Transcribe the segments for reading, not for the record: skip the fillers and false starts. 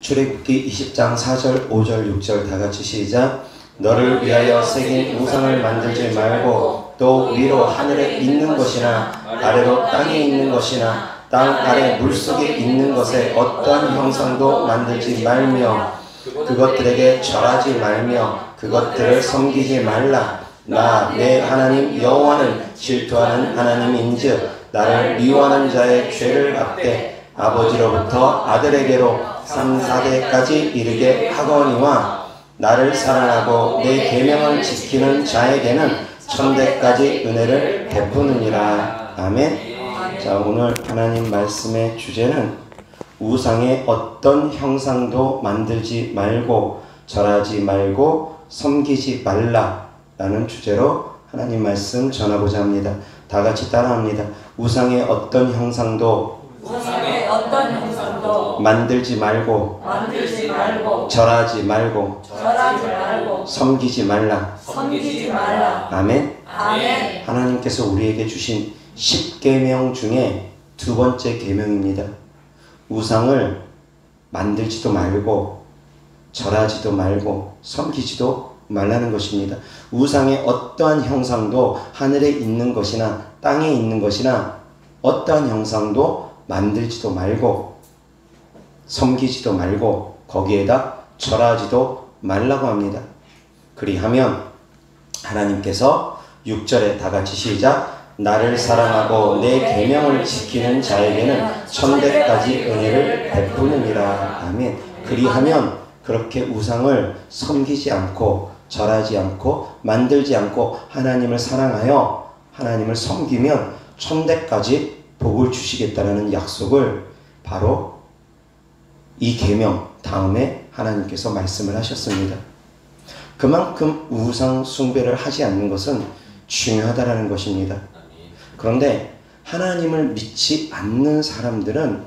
출애굽기 20장 4절, 5절, 6절 다같이 시작. 너를 위하여 새긴 우상을 만들지 말고 또 위로 하늘에 있는 것이나 아래로 땅에 있는 것이나 땅 아래 물속에 있는 것에 어떠한 형상도 만들지 말며 그것들에게 절하지 말며 그것들을 섬기지 말라. 나 내 하나님 여호와는 질투하는 하나님인즉 나를 미워하는 자의 죄를 갚되 아버지로부터 아들에게로 3, 4대까지 이르게 하거니와 나를 사랑하고 내 계명을 지키는 자에게는 천대까지 은혜를 베푸느니라. 아멘. 자, 오늘 하나님 말씀의 주제는 우상의 어떤 형상도 만들지 말고 절하지 말고 섬기지 말라 라는 주제로 하나님 말씀 전하고자 합니다. 다 같이 따라합니다. 우상의 어떤 형상도 만들지 말고 절하지 말고 섬기지 말라. 아멘. 하나님께서 우리에게 주신 10계명 중에 두 번째 계명입니다. 우상을 만들지도 말고 절하지도 말고 섬기지도 말라는 것입니다. 우상의 어떠한 형상도 하늘에 있는 것이나 땅에 있는 것이나 어떠한 형상도 만들지도 말고 섬기지도 말고 거기에다 절하지도 말라고 합니다. 그리하면 하나님께서 6절에 다같이 시작. 나를 사랑하고 내 계명을 지키는 자에게는 천대까지 은혜를 베푸느니라. 아멘. 그리하면 그렇게 우상을 섬기지 않고 절하지 않고 만들지 않고 하나님을 사랑하여 하나님을 섬기면 천대까지 복을 주시겠다는 약속을 바로 이 계명 다음에 하나님께서 말씀을 하셨습니다. 그만큼 우상 숭배를 하지 않는 것은 중요하다라는 것입니다. 그런데 하나님을 믿지 않는 사람들은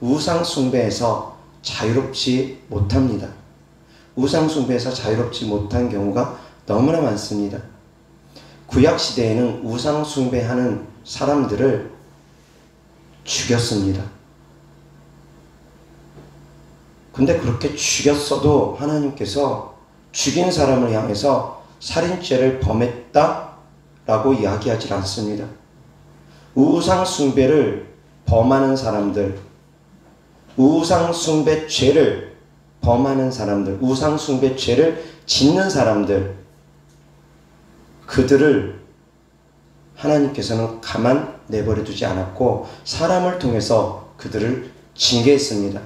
우상 숭배에서 자유롭지 못합니다. 우상 숭배에서 자유롭지 못한 경우가 너무나 많습니다. 구약 시대에는 우상 숭배하는 사람들을 죽였습니다. 근데 그렇게 죽였어도 하나님께서 죽인 사람을 향해서 살인죄를 범했다라고 이야기하지 않습니다. 우상 숭배를 범하는 사람들, 우상 숭배 죄를 범하는 사람들, 우상 숭배 죄를 짓는 사람들, 그들을 하나님께서는 가만 내버려 두지 않았고 사람을 통해서 그들을 징계했습니다.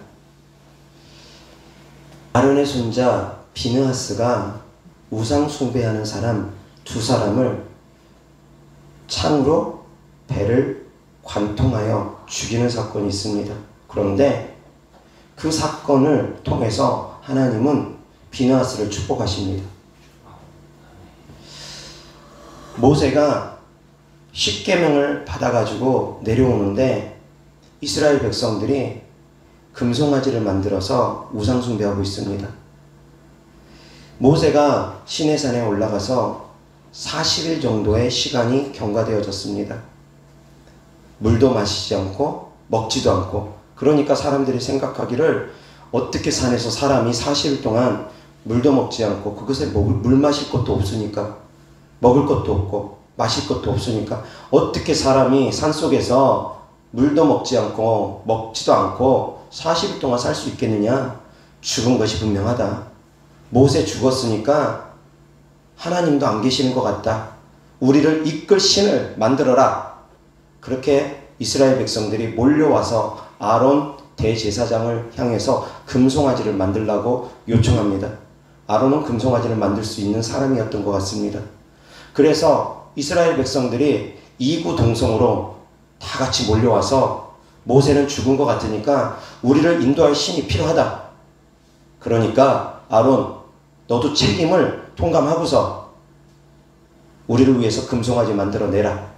아론의 손자 비느하스가 우상 숭배하는 사람 두 사람을 창으로 배를 관통하여 죽이는 사건이 있습니다. 그런데 그 사건을 통해서 하나님은 비느하스를 축복하십니다. 모세가 10계명을 받아가지고 내려오는데 이스라엘 백성들이 금송아지를 만들어서 우상 숭배하고 있습니다. 모세가 시내산에 올라가서 40일 정도의 시간이 경과되어졌습니다. 물도 마시지 않고 먹지도 않고, 그러니까 사람들이 생각하기를 어떻게 산에서 사람이 40일 동안 물도 먹지 않고 그것에 물 마실 것도 없으니까, 먹을 것도 없고 마실 것도 없으니까 어떻게 사람이 산속에서 물도 먹지 않고 먹지도 않고 40일 동안 살 수 있겠느냐? 죽은 것이 분명하다. 모세 죽었으니까 하나님도 안 계시는 것 같다. 우리를 이끌 신을 만들어라. 그렇게 이스라엘 백성들이 몰려와서 아론 대제사장을 향해서 금송아지를 만들라고 요청합니다. 아론은 금송아지를 만들 수 있는 사람이었던 것 같습니다. 그래서 이스라엘 백성들이 이구동성으로 다 같이 몰려와서 모세는 죽은 것 같으니까 우리를 인도할 신이 필요하다. 그러니까 아론, 너도 책임을 통감하고서 우리를 위해서 금송아지 만들어내라.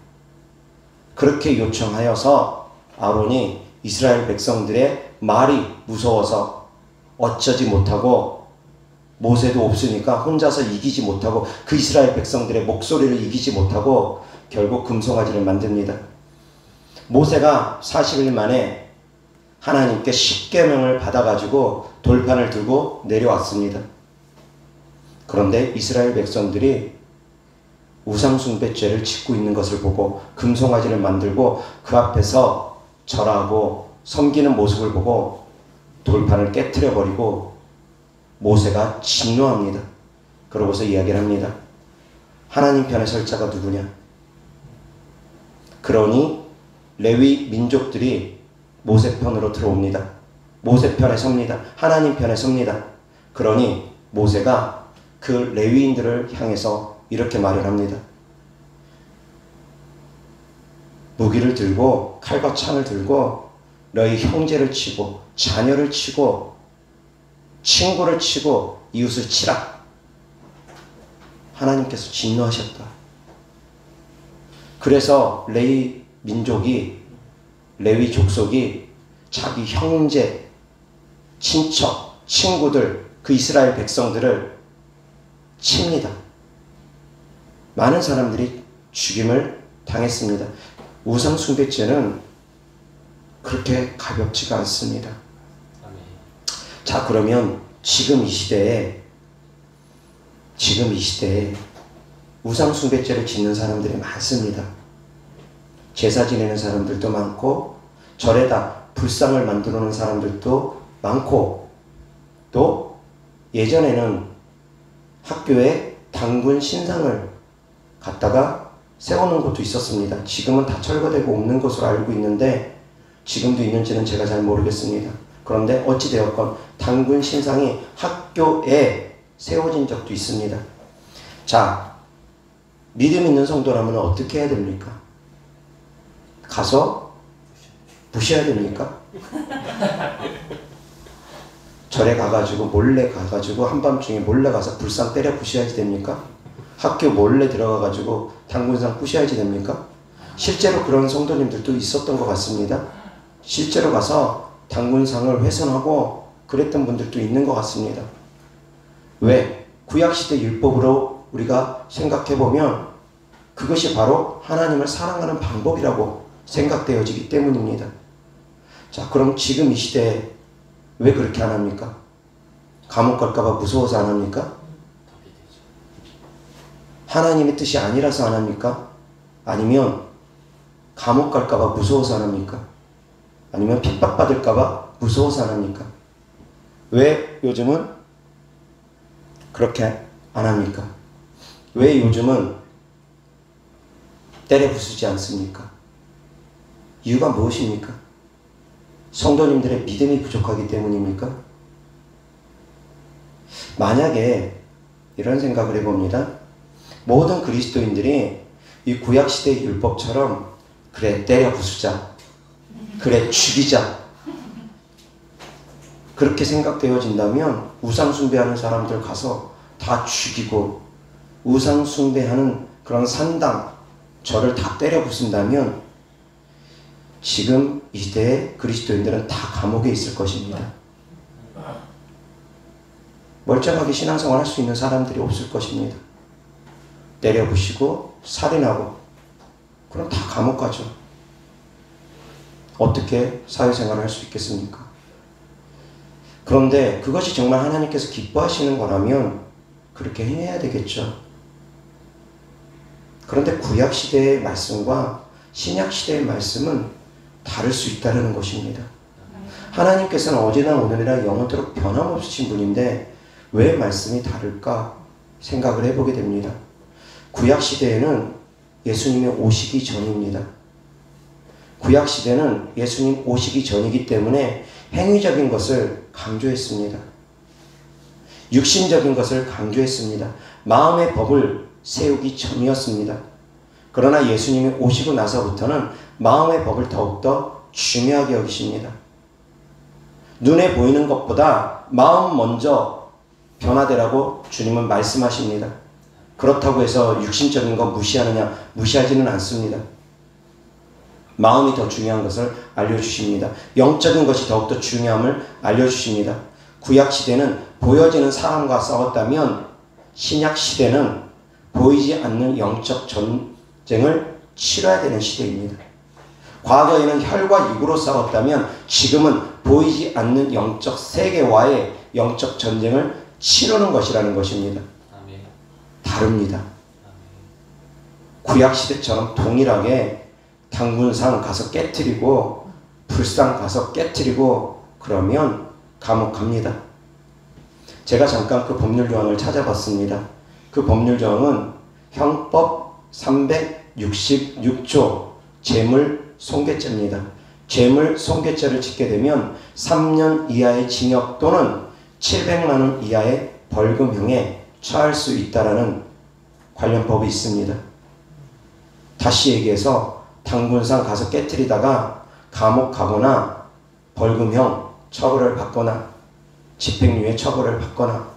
그렇게 요청하여서 아론이 이스라엘 백성들의 말이 무서워서 어쩌지 못하고, 모세도 없으니까 혼자서 이기지 못하고 그 이스라엘 백성들의 목소리를 이기지 못하고 결국 금송아지를 만듭니다. 모세가 40일 만에 하나님께 십계명을 받아가지고 돌판을 들고 내려왔습니다. 그런데 이스라엘 백성들이 우상숭배죄를 짓고 있는 것을 보고 금송아지를 만들고 그 앞에서 절하고 섬기는 모습을 보고 돌판을 깨트려 버리고 모세가 진노합니다. 그러고서 이야기를 합니다. 하나님 편에 설 자가 누구냐? 그러니 레위 민족들이 모세 편으로 들어옵니다. 모세 편에 섭니다. 하나님 편에 섭니다. 그러니 모세가 그 레위인들을 향해서 이렇게 말을 합니다. 무기를 들고 칼과 창을 들고 너희 형제를 치고 자녀를 치고 친구를 치고 이웃을 치라. 하나님께서 진노하셨다. 그래서 레위 민족이 레위 족속이 자기 형제, 친척, 친구들, 그 이스라엘 백성들을 칩니다. 많은 사람들이 죽임을 당했습니다. 우상숭배죄는 그렇게 가볍지가 않습니다. 자, 그러면 지금 이 시대에 우상숭배죄를 짓는 사람들이 많습니다. 제사 지내는 사람들도 많고 절에다 불상을 만들어 놓은 사람들도 많고 또 예전에는 학교에 당군 신상을 갖다가 세워놓은 것도 있었습니다. 지금은 다 철거되고 없는 것으로 알고 있는데 지금도 있는지는 제가 잘 모르겠습니다. 그런데 어찌되었건 당군 신상이 학교에 세워진 적도 있습니다. 자, 믿음 있는 성도라면 어떻게 해야 됩니까? 가서 부셔야 됩니까? 절에 가가지고 몰래 가가지고 한밤중에 몰래 가서 불상 때려 부셔야지 됩니까? 학교 몰래 들어가가지고 당군상 부셔야지 됩니까? 실제로 그런 성도님들도 있었던 것 같습니다. 실제로 가서 당군상을 훼손하고 그랬던 분들도 있는 것 같습니다. 왜? 구약시대 율법으로 우리가 생각해보면 그것이 바로 하나님을 사랑하는 방법이라고 생각되어지기 때문입니다. 자, 그럼 지금 이 시대에 왜 그렇게 안 합니까? 감옥 갈까봐 무서워서 안 합니까? 하나님의 뜻이 아니라서 안 합니까? 아니면 감옥 갈까봐 무서워서 안 합니까? 아니면 핍박받을까봐 무서워서 안 합니까? 왜 요즘은 그렇게 안 합니까? 왜 요즘은 때려 부수지 않습니까? 이유가 무엇입니까? 성도님들의 믿음이 부족하기 때문입니까? 만약에 이런 생각을 해봅니다. 모든 그리스도인들이 이 구약시대의 율법처럼 그래 때려 부수자, 그래 죽이자 그렇게 생각되어진다면 우상숭배하는 사람들 가서 다 죽이고 우상숭배하는 그런 산당, 절을 다 때려 부순다면 지금 이 시대의 그리스도인들은 다 감옥에 있을 것입니다. 멀쩡하게 신앙생활 할 수 있는 사람들이 없을 것입니다. 때려 부시고 살인하고 그럼 다 감옥 가죠. 어떻게 사회생활을 할 수 있겠습니까? 그런데 그것이 정말 하나님께서 기뻐하시는 거라면 그렇게 행해야 되겠죠. 그런데 구약시대의 말씀과 신약시대의 말씀은 다를 수 있다는 것입니다. 하나님께서는 어제나 오늘이나 영원토록 변함없으신 분인데 왜 말씀이 다를까 생각을 해보게 됩니다. 구약시대에는 예수님이 오시기 전입니다. 구약시대는 예수님 오시기 전이기 때문에 행위적인 것을 강조했습니다. 육신적인 것을 강조했습니다. 마음의 법을 세우기 전이었습니다. 그러나 예수님이 오시고 나서부터는 마음의 법을 더욱더 중요하게 여기십니다. 눈에 보이는 것보다 마음 먼저 변화되라고 주님은 말씀하십니다. 그렇다고 해서 육신적인 것 무시하느냐? 무시하지는 않습니다. 마음이 더 중요한 것을 알려주십니다. 영적인 것이 더욱더 중요함을 알려주십니다. 구약시대는 보여지는 사람과 싸웠다면 신약시대는 보이지 않는 영적 전쟁을 치러야 되는 시대입니다. 과거에는 혈과 육으로 싸웠다면 지금은 보이지 않는 영적 세계와의 영적 전쟁을 치르는 것이라는 것입니다. 다릅니다. 구약시대처럼 동일하게 당군상 가서 깨트리고 불상 가서 깨트리고 그러면 감옥 갑니다. 제가 잠깐 그 법률조항을 찾아봤습니다. 그 법률조항은 형법 366조 재물 손괴죄입니다. 재물 손괴죄를 짓게 되면 3년 이하의 징역 또는 700만 원 이하의 벌금형에 처할 수 있다라는 관련 법이 있습니다. 다시 얘기해서 당군상 가서 깨트리다가 감옥 가거나 벌금형 처벌을 받거나 집행유예 처벌을 받거나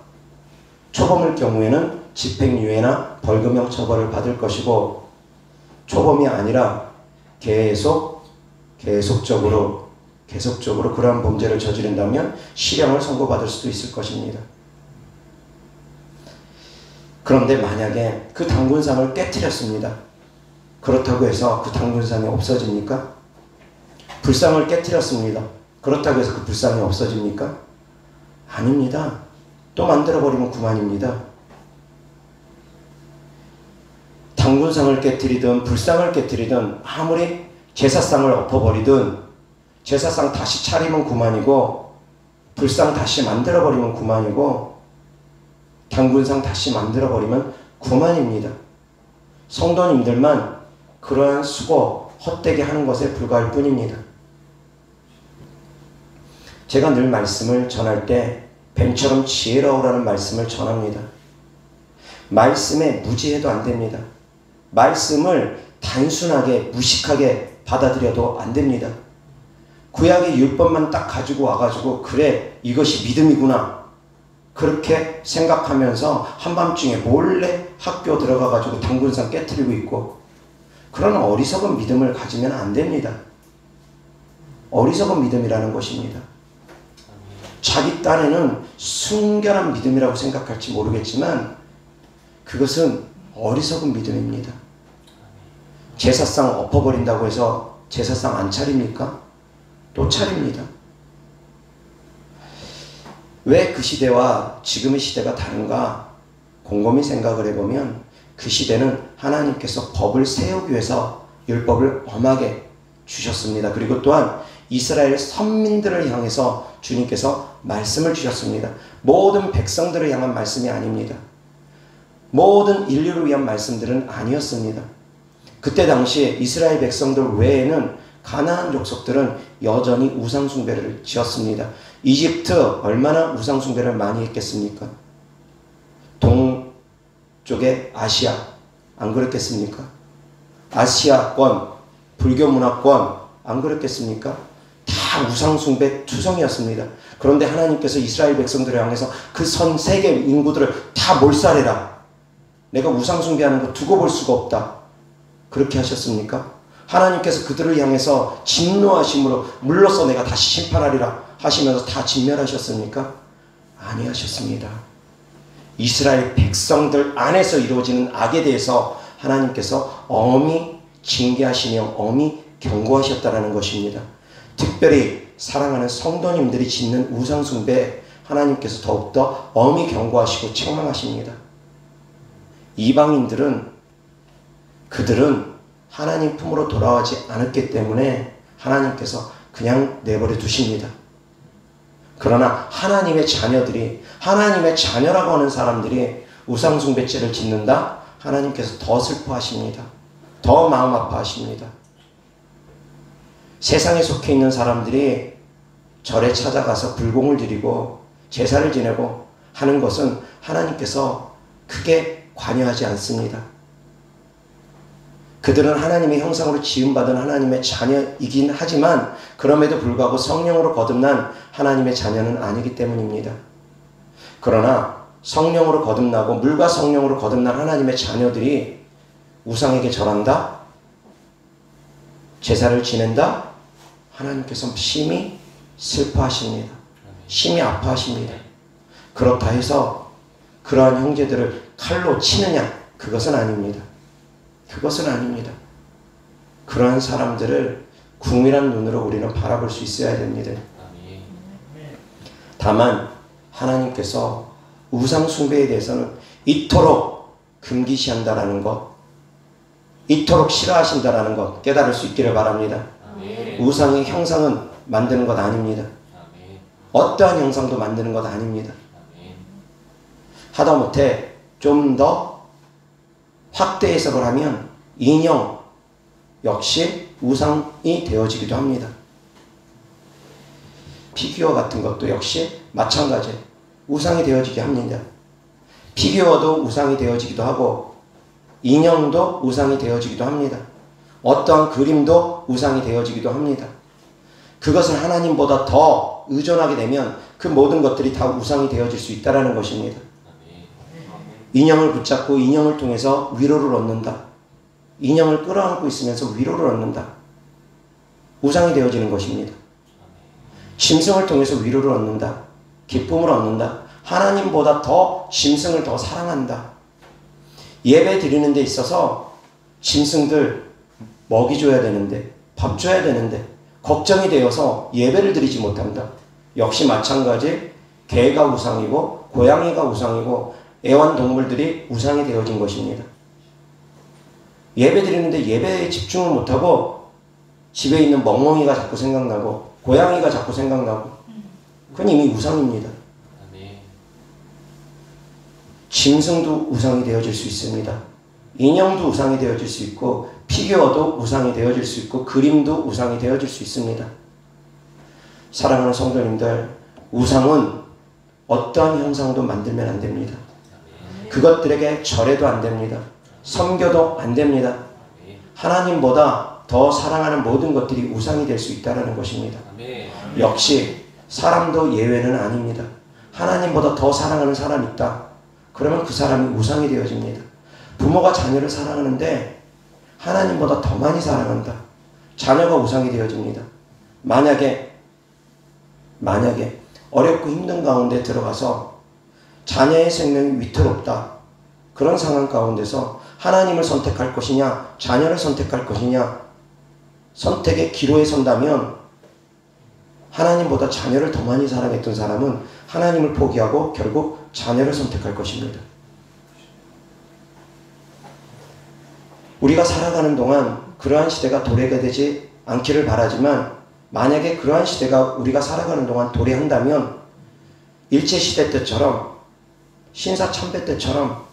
초범일 경우에는 집행유예나 벌금형 처벌을 받을 것이고 초범이 아니라 계속적으로 그러한 범죄를 저지른다면 실형을 선고받을 수도 있을 것입니다. 그런데 만약에 그 당군상을 깨트렸습니다. 그렇다고 해서 그 당군상이 없어집니까? 불상을 깨트렸습니다. 그렇다고 해서 그 불상이 없어집니까? 아닙니다. 또 만들어버리면 그만입니다. 당군상을 깨트리든 불상을 깨트리든 아무리 제사상을 엎어버리든 제사상 다시 차리면 그만이고 불상 다시 만들어버리면 그만이고 당군상 다시 만들어버리면 그만입니다. 성도님들만 그러한 수고 헛되게 하는 것에 불과할 뿐입니다. 제가 늘 말씀을 전할 때 뱀처럼 지혜로우라는 말씀을 전합니다. 말씀에 무지해도 안 됩니다. 말씀을 단순하게 무식하게 받아들여도 안 됩니다. 구약의 율법만 딱 가지고 와가지고 그래 이것이 믿음이구나 그렇게 생각하면서 한밤중에 몰래 학교 들어가가지고 당군상 깨트리고 있고 그런 어리석은 믿음을 가지면 안 됩니다. 어리석은 믿음이라는 것입니다. 자기 딴에는 순결한 믿음이라고 생각할지 모르겠지만 그것은 어리석은 믿음입니다. 제사상 엎어버린다고 해서 제사상 안 차립니까? 또 차립니다. 왜 그 시대와 지금의 시대가 다른가 곰곰이 생각을 해보면 그 시대는 하나님께서 법을 세우기 위해서 율법을 엄하게 주셨습니다. 그리고 또한 이스라엘 선민들을 향해서 주님께서 말씀을 주셨습니다. 모든 백성들을 향한 말씀이 아닙니다. 모든 인류를 위한 말씀들은 아니었습니다. 그때 당시에 이스라엘 백성들 외에는 가나안 족속들은 여전히 우상숭배를 지었습니다. 이집트 얼마나 우상숭배를 많이 했겠습니까? 동쪽의 아시아 안 그랬겠습니까? 아시아권 불교 문화권 안 그랬겠습니까? 다 우상숭배 투성이었습니다. 그런데 하나님께서 이스라엘 백성들을 향해서 그 전 세계 인구들을 다 몰살해라. 내가 우상숭배하는 거 두고 볼 수가 없다. 그렇게 하셨습니까? 하나님께서 그들을 향해서 진노하심으로 물러서 내가 다시 심판하리라 하시면서 다 진멸하셨습니까? 아니하셨습니다. 이스라엘 백성들 안에서 이루어지는 악에 대해서 하나님께서 엄히 징계하시며 엄히 경고하셨다는 것입니다. 특별히 사랑하는 성도님들이 짓는 우상숭배 하나님께서 더욱더 엄히 경고하시고 책망하십니다. 이방인들은 그들은 하나님 품으로 돌아오지 않았기 때문에 하나님께서 그냥 내버려 두십니다. 그러나 하나님의 자녀들이 하나님의 자녀라고 하는 사람들이 우상숭배죄를 짓는다? 하나님께서 더 슬퍼하십니다. 더 마음 아파하십니다. 세상에 속해 있는 사람들이 절에 찾아가서 불공을 드리고 제사를 지내고 하는 것은 하나님께서 크게 관여하지 않습니다. 그들은 하나님의 형상으로 지음받은 하나님의 자녀이긴 하지만 그럼에도 불구하고 성령으로 거듭난 하나님의 자녀는 아니기 때문입니다. 그러나 성령으로 거듭나고 물과 성령으로 거듭난 하나님의 자녀들이 우상에게 절한다? 제사를 지낸다? 하나님께서 심히 슬퍼하십니다. 심히 아파하십니다. 그렇다 해서 그러한 형제들을 칼로 치느냐? 그것은 아닙니다. 그것은 아닙니다. 그러한 사람들을 궁밀한 눈으로 우리는 바라볼 수 있어야 됩니다. 다만 하나님께서 우상 숭배에 대해서는 이토록 금기시한다라는 것, 이토록 싫어하신다라는 것 깨달을 수 있기를 바랍니다. 우상의 형상은 만드는 것 아닙니다. 어떠한 형상도 만드는 것 아닙니다. 하다못해 좀 더 확대 해석을 하면 인형 역시 우상이 되어지기도 합니다. 피규어 같은 것도 역시 마찬가지 우상이 되어지게 합니다. 피규어도 우상이 되어지기도 하고 인형도 우상이 되어지기도 합니다. 어떠한 그림도 우상이 되어지기도 합니다. 그것을 하나님보다 더 의존하게 되면 그 모든 것들이 다 우상이 되어질 수 있다는 것입니다. 인형을 붙잡고 인형을 통해서 위로를 얻는다. 인형을 끌어안고 있으면서 위로를 얻는다. 우상이 되어지는 것입니다. 짐승을 통해서 위로를 얻는다. 기쁨을 얻는다. 하나님보다 더 짐승을 더 사랑한다. 예배 드리는 데 있어서 짐승들 먹이 줘야 되는데 밥 줘야 되는데 걱정이 되어서 예배를 드리지 못한다. 역시 마찬가지 개가 우상이고 고양이가 우상이고 애완동물들이 우상이 되어진 것입니다. 예배 드리는데 예배에 집중을 못하고 집에 있는 멍멍이가 자꾸 생각나고 고양이가 자꾸 생각나고 그건 이미 우상입니다. 짐승도 우상이 되어질 수 있습니다. 인형도 우상이 되어질 수 있고 피규어도 우상이 되어질 수 있고 그림도 우상이 되어질 수 있습니다. 사랑하는 성도님들, 우상은 어떠한 형상도 만들면 안 됩니다. 그것들에게 절해도 안 됩니다. 섬겨도 안 됩니다. 하나님보다 더 사랑하는 모든 것들이 우상이 될 수 있다는 것입니다. 역시 사람도 예외는 아닙니다. 하나님보다 더 사랑하는 사람이 있다. 그러면 그 사람이 우상이 되어집니다. 부모가 자녀를 사랑하는데 하나님보다 더 많이 사랑한다. 자녀가 우상이 되어집니다. 만약에 어렵고 힘든 가운데 들어가서 자녀의 생명이 위태롭다. 그런 상황 가운데서 하나님을 선택할 것이냐 자녀를 선택할 것이냐 선택의 기로에 선다면 하나님보다 자녀를 더 많이 사랑했던 사람은 하나님을 포기하고 결국 자녀를 선택할 것입니다. 우리가 살아가는 동안 그러한 시대가 도래가 되지 않기를 바라지만 만약에 그러한 시대가 우리가 살아가는 동안 도래한다면 일제시대 때처럼 신사참배 때처럼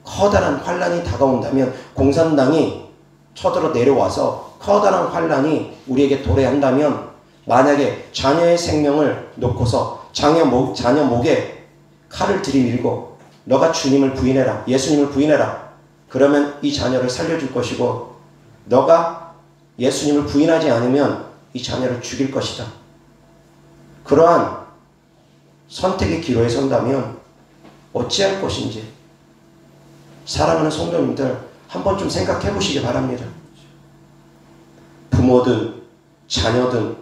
커다란 환란이 다가온다면 공산당이 쳐들어 내려와서 커다란 환란이 우리에게 도래한다면 만약에 자녀의 생명을 놓고서 자녀 목에 칼을 들이밀고 너가 주님을 부인해라. 예수님을 부인해라. 그러면 이 자녀를 살려줄 것이고 너가 예수님을 부인하지 않으면 이 자녀를 죽일 것이다. 그러한 선택의 기로에 선다면 어찌할 것인지 사랑하는 성도님들 한번 좀 생각해 보시기 바랍니다. 부모든 자녀든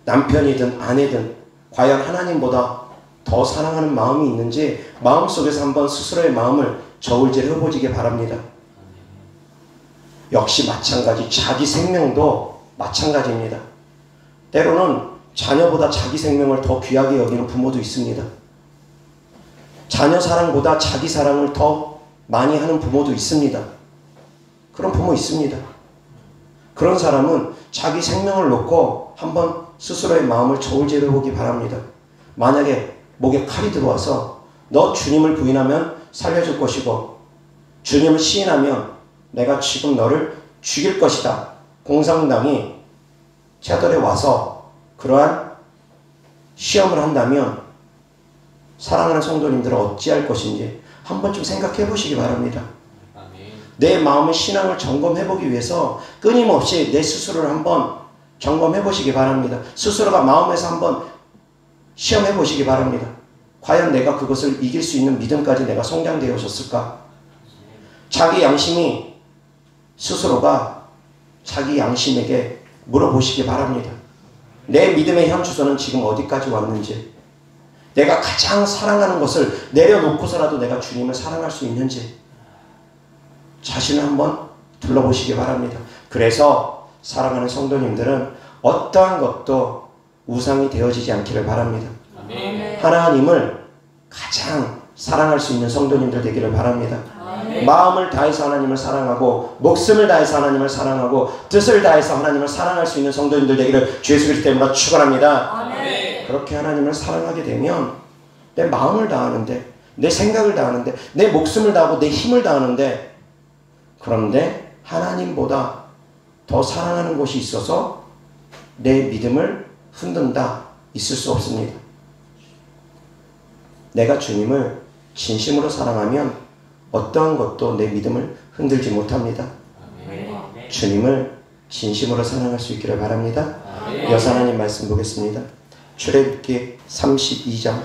남편이든 아내든 과연 하나님보다 더 사랑하는 마음이 있는지 마음속에서 한번 스스로의 마음을 저울질 해보시기 바랍니다. 역시 마찬가지 자기 생명도 마찬가지입니다. 때로는 자녀보다 자기 생명을 더 귀하게 여기는 부모도 있습니다. 자녀 사랑보다 자기 사랑을 더 많이 하는 부모도 있습니다. 그런 부모 있습니다. 그런 사람은 자기 생명을 놓고 한번 스스로의 마음을 저울질해 보기 바랍니다. 만약에 목에 칼이 들어와서 너 주님을 부인하면 살려줄 것이고 주님을 시인하면 내가 지금 너를 죽일 것이다. 공산당이 채널에 와서 그러한 시험을 한다면 사랑하는 성도님들은 어찌할 것인지 한번 좀 생각해 보시기 바랍니다. 내 마음의 신앙을 점검해 보기 위해서 끊임없이 내 스스로를 한번 점검해 보시기 바랍니다. 스스로가 마음에서 한번 시험해 보시기 바랍니다. 과연 내가 그것을 이길 수 있는 믿음까지 내가 성장되어 오셨을까? 자기 양심이 스스로가 자기 양심에게 물어보시기 바랍니다. 내 믿음의 현주소는 지금 어디까지 왔는지, 내가 가장 사랑하는 것을 내려놓고서라도 내가 주님을 사랑할 수 있는지 자신을 한번 둘러보시기 바랍니다. 그래서 살아가는 성도님들은 어떠한 것도 우상이 되어지지 않기를 바랍니다. 아멘. 하나님을 가장 사랑할 수 있는 성도님들 되기를 바랍니다. 아멘. 마음을 다해서 하나님을 사랑하고 목숨을 다해서 하나님을 사랑하고 뜻을 다해서 하나님을 사랑할 수 있는 성도님들 되기를 주 예수 그리스도 이름으로 축원합니다. 아멘. 그렇게 하나님을 사랑하게 되면 내 마음을 다하는데, 내 생각을 다하는데, 내 목숨을 다하고 내 힘을 다하는데, 그런데 하나님보다 더 사랑하는 것이 있어서 내 믿음을 흔든다, 있을 수 없습니다. 내가 주님을 진심으로 사랑하면 어떠한 것도 내 믿음을 흔들지 못합니다. 아멘. 주님을 진심으로 사랑할 수 있기를 바랍니다. 아멘. 여호와 하나님 말씀 보겠습니다. 출애굽기 32장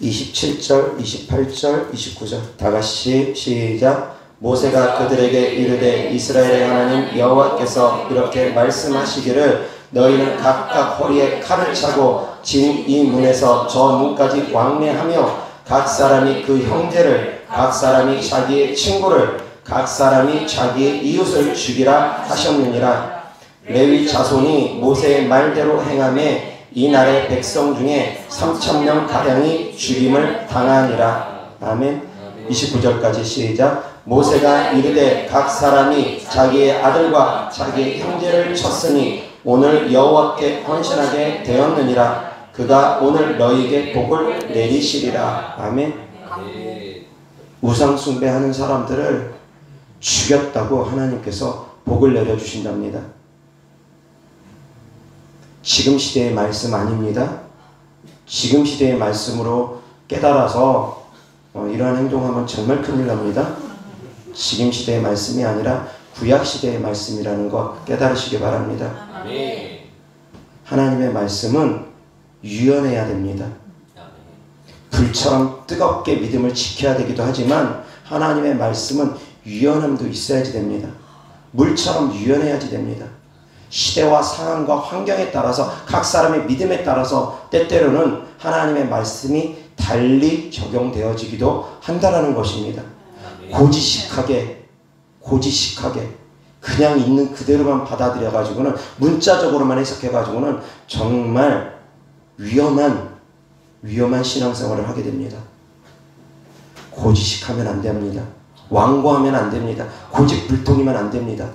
27절, 28절, 29절 다 같이 시작. 모세가 그들에게 이르되 이스라엘의 하나님 여호와께서 이렇게 말씀하시기를 너희는 각각 허리에 칼을 차고 진 이 문에서 저 문까지 왕래하며 각 사람이 그 형제를, 각 사람이 자기의 친구를, 각 사람이 자기의 이웃을 죽이라 하셨느니라. 레위 자손이 모세의 말대로 행하매 이날의 백성 중에 3,000명 가량이 죽임을 당하니라. 아멘. 29절까지 시작. 모세가 이르되 각 사람이 자기의 아들과 자기의 형제를 쳤으니 오늘 여호와께 헌신하게 되었느니라. 그가 오늘 너희에게 복을 내리시리라. 아멘. 우상 숭배하는 사람들을 죽였다고 하나님께서 복을 내려주신답니다. 지금 시대의 말씀 아닙니다. 지금 시대의 말씀으로 깨달아서 이러한 행동하면 정말 큰일 납니다. 지금 시대의 말씀이 아니라 구약 시대의 말씀이라는 것 깨달으시기 바랍니다. 아멘. 하나님의 말씀은 유연해야 됩니다. 불처럼 뜨겁게 믿음을 지켜야 되기도 하지만 하나님의 말씀은 유연함도 있어야지 됩니다. 물처럼 유연해야지 됩니다. 시대와 상황과 환경에 따라서 각 사람의 믿음에 따라서 때때로는 하나님의 말씀이 달리 적용되어지기도 한다는 것입니다. 고지식하게 그냥 있는 그대로만 받아들여가지고는 문자적으로만 해석해가지고는 정말 위험한 신앙생활을 하게 됩니다. 고지식하면 안 됩니다. 완고하면 안 됩니다. 고집불통이면 안 됩니다.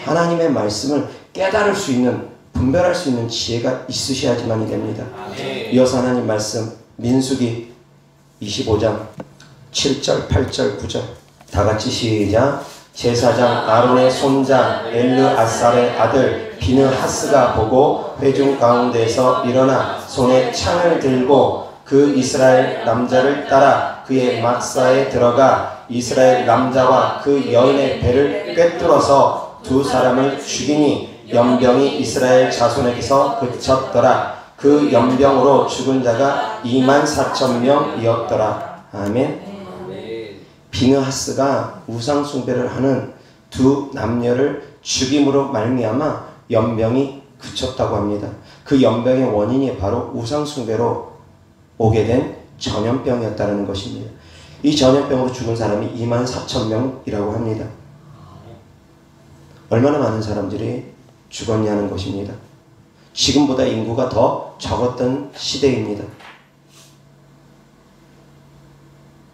하나님의 말씀을 깨달을 수 있는, 분별할 수 있는 지혜가 있으셔야지만이 됩니다. 이어서 하나님 말씀 민수기 25장 7절, 8절, 9절 다 같이 시작. 제사장 아론의 손자 엘르아살의 아들 비느하스가 보고 회중 가운데에서 일어나 손에 창을 들고 그 이스라엘 남자를 따라 그의 막사에 들어가 이스라엘 남자와 그 여인의 배를 꿰뚫어서 두 사람을 죽이니 연병이 이스라엘 자손에게서 그쳤더라. 그 연병으로 죽은 자가 24,000명이었더라. 아멘. 비느하스가 우상 숭배를 하는 두 남녀를 죽임으로 말미암아 연병이 그쳤다고 합니다. 그 연병의 원인이 바로 우상 숭배로 오게 된 전염병이었다는 것입니다. 이 전염병으로 죽은 사람이 24,000명이라고 합니다. 얼마나 많은 사람들이 죽었냐는 것입니다. 지금보다 인구가 더 적었던 시대입니다.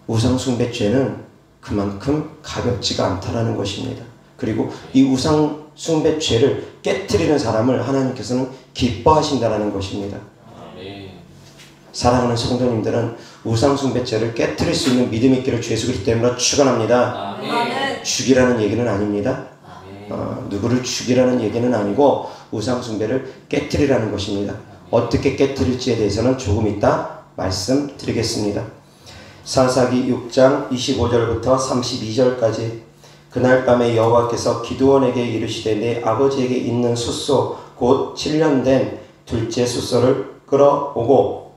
우상숭배죄는 그만큼 가볍지가 않다라는 것입니다. 그리고 이 우상숭배죄를 깨트리는 사람을 하나님께서는 기뻐하신다라는 것입니다. 사랑하는 성도님들은 우상숭배죄를 깨트릴 수 있는 믿음이 있기를 주 예수 그리스도 이름으로 축원합니다. 죽이라는 얘기는 아닙니다. 누구를 죽이라는 얘기는 아니고 우상숭배를 깨트리라는 것입니다. 어떻게 깨트릴지에 대해서는 조금 이따 말씀드리겠습니다. 사사기 6장 25절부터 32절까지 그날 밤에 여호와께서 기드온에게 이르시되 내 아버지에게 있는 숫소 곧 7년 된 둘째 숫소를 끌어오고